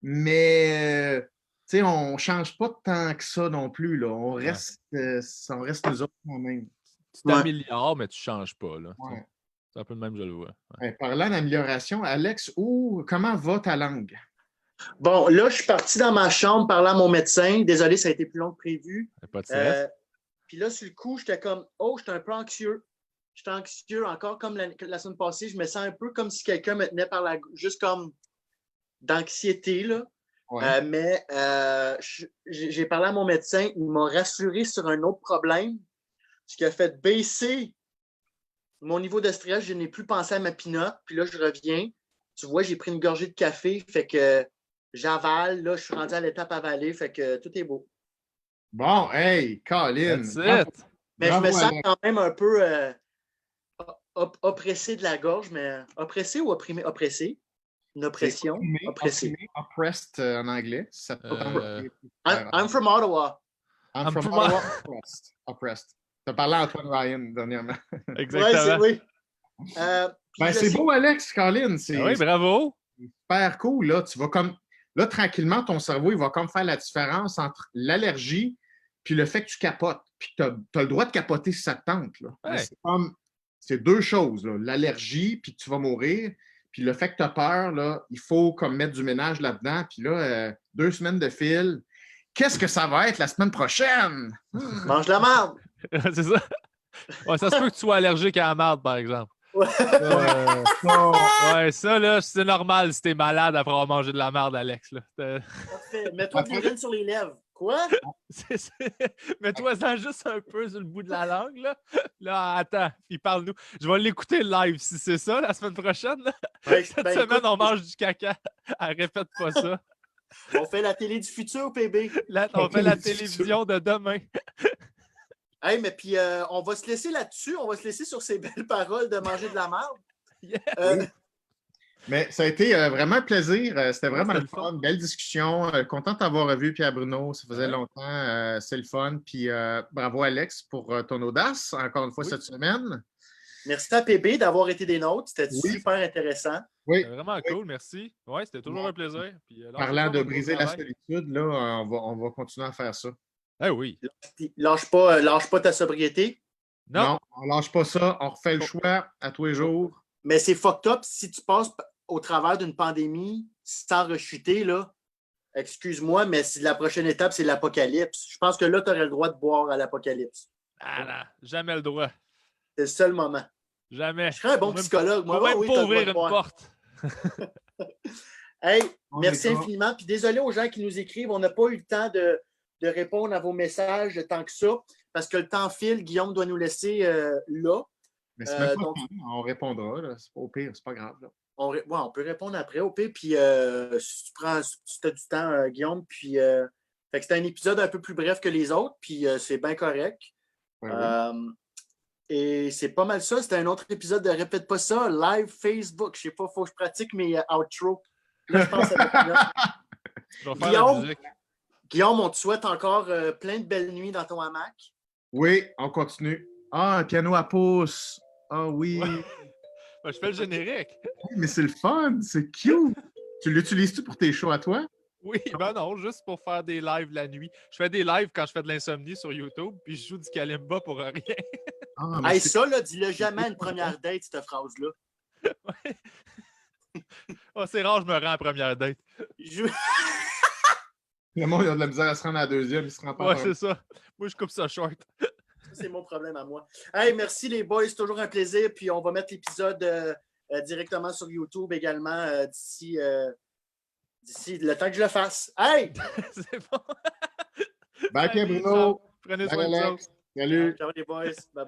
Speaker 1: mais tu sais, on ne change pas tant que ça non plus, là. On reste nous autres quand-même.
Speaker 2: Tu t'améliores, mais tu ne changes pas, là.
Speaker 1: Ouais.
Speaker 2: C'est un peu le même, je le vois.
Speaker 1: Parlant d'amélioration, Alex, comment va ta langue?
Speaker 3: Bon, là, je suis parti dans ma chambre parler à mon médecin. Désolé, ça a été plus long que prévu.
Speaker 2: Pas de stress.
Speaker 3: Puis là, sur le coup, j'étais comme, j'étais un peu anxieux. J'étais anxieux encore comme la semaine passée. Je me sens un peu comme si quelqu'un me tenait par juste comme d'anxiété, là. Ouais. Mais j'ai parlé à mon médecin. Il m'a rassuré sur un autre problème, ce qui a fait baisser mon niveau de stress. Je n'ai plus pensé à ma pinotte. Puis là, je reviens. Tu vois, j'ai pris une gorgée de café. Fait que j'avale. Là, je suis rendu à l'étape avalée. Fait que tout est beau.
Speaker 1: Bon, hey, Colin.
Speaker 3: Mais je me sens quand même un peu oppressé de la gorge. Mais oppressé ou opprimé? Oppressé. Une oppression. Oppressé.
Speaker 1: Oppressed en anglais.
Speaker 3: I'm from Ottawa.
Speaker 1: I'm from Ottawa. Oppressed. Tu as parlé à Antoine Ryan dernièrement.
Speaker 2: Exactement.
Speaker 3: Oui.
Speaker 1: C'est beau, Alex, Colin.
Speaker 2: Oui, bravo.
Speaker 1: Super cool. Là, tu vas comme. Là, tranquillement, ton cerveau, il va comme faire la différence entre l'allergie puis le fait que tu capotes. Puis tu as le droit de capoter si ça te tente. Là.
Speaker 2: Ouais.
Speaker 1: C'est 2 choses. L'allergie, puis tu vas mourir. Puis le fait que tu as peur, là, il faut comme mettre du ménage là-dedans. Puis là, 2 semaines de fil. Qu'est-ce que ça va être la semaine prochaine?
Speaker 3: Mange la merde!
Speaker 2: C'est ça. Ouais, ça se peut que tu sois allergique à la marde, par exemple.
Speaker 3: Ouais.
Speaker 2: Ouais, ça, là, c'est normal si t'es malade après avoir mangé de la merde, Alex. Là.
Speaker 3: Parfait. Mets-toi de l'urine sur les lèvres. Quoi?
Speaker 2: Mets-toi-en juste un peu sur le bout de la langue. Là attends, puis parle-nous. Je vais l'écouter live si c'est ça la semaine prochaine. Là. Cette semaine, écoute, on mange du caca. Elle répète pas ça.
Speaker 3: On fait la télé du futur, PB.
Speaker 2: On fait la télévision de demain.
Speaker 3: Hey, mais puis on va se laisser là-dessus. On va se laisser sur ces belles paroles de manger de la merde.
Speaker 1: Yeah. Oui. Mais ça a été vraiment un plaisir. C'était vraiment le fun. Belle discussion. Content de t'avoir revu, Pierre Bruno. Ça faisait longtemps. C'est le fun. Puis bravo, Alex, pour ton audace, encore une fois, cette semaine.
Speaker 3: Merci à PB d'avoir été des nôtres. C'était super intéressant.
Speaker 2: Oui. C'était vraiment cool, merci. Oui, c'était toujours un plaisir. Puis,
Speaker 1: parlant de briser la solitude, là, on va continuer à faire ça.
Speaker 2: Eh oui.
Speaker 3: Lâche pas ta sobriété.
Speaker 1: Non, on lâche pas ça. On refait le choix à tous les jours.
Speaker 3: Mais c'est fucked up si tu passes au travers d'une pandémie sans rechuter, là. Excuse-moi, mais la prochaine étape, c'est l'apocalypse. Je pense que là, tu aurais le droit de boire à l'apocalypse.
Speaker 2: Ah non, jamais le droit.
Speaker 3: C'est le seul moment.
Speaker 2: Jamais.
Speaker 3: Je serais un bon psychologue. Moi,
Speaker 2: même pas ouvrir une porte.
Speaker 3: Hey, merci infiniment. Puis désolé aux gens qui nous écrivent. On n'a pas eu le temps de répondre à vos messages tant que ça, parce que le temps file. Guillaume doit nous laisser là.
Speaker 1: Mais c'est même pas donc, on répondra. Là. C'est pas au pire, c'est pas grave. Là.
Speaker 3: On peut répondre après au pire. Puis si tu as du temps, Guillaume, puis fait que c'était un épisode un peu plus bref que les autres, puis c'est bien correct.
Speaker 1: Oui.
Speaker 3: Et c'est pas mal ça. C'était un autre épisode de Répète pas ça, live Facebook. Je sais pas, il faut que je pratique mes outros. Là, je pense à Guillaume, on te souhaite encore plein de belles nuits dans ton hamac.
Speaker 1: Oui, on continue. Ah, un piano à pouce. Ah oui.
Speaker 2: Je fais le générique.
Speaker 1: Oui, mais c'est le fun, c'est cute. Tu l'utilises-tu pour tes shows à toi?
Speaker 2: Oui, ben non, juste pour faire des lives la nuit. Je fais des lives quand je fais de l'insomnie sur YouTube, puis je joue du kalimba pour rien.
Speaker 3: Hey, ça, là, dis-le jamais à une première date, cette phrase-là.
Speaker 2: Ouais. Oh, c'est rare, je me rends à première date.
Speaker 1: Le monde, il a de la misère à se rendre à la deuxième, il se rend pas.
Speaker 2: Ouais, c'est ça. Moi, je coupe ça short.
Speaker 3: C'est mon problème à moi. Hey, merci les boys, c'est toujours un plaisir. Puis on va mettre l'épisode directement sur YouTube également d'ici le temps que je le fasse. Hey!
Speaker 2: C'est bon.
Speaker 1: Bye, Pierre Bruno.
Speaker 2: Prenez soin de vous.
Speaker 1: Salut.
Speaker 3: Ciao les boys. Bye.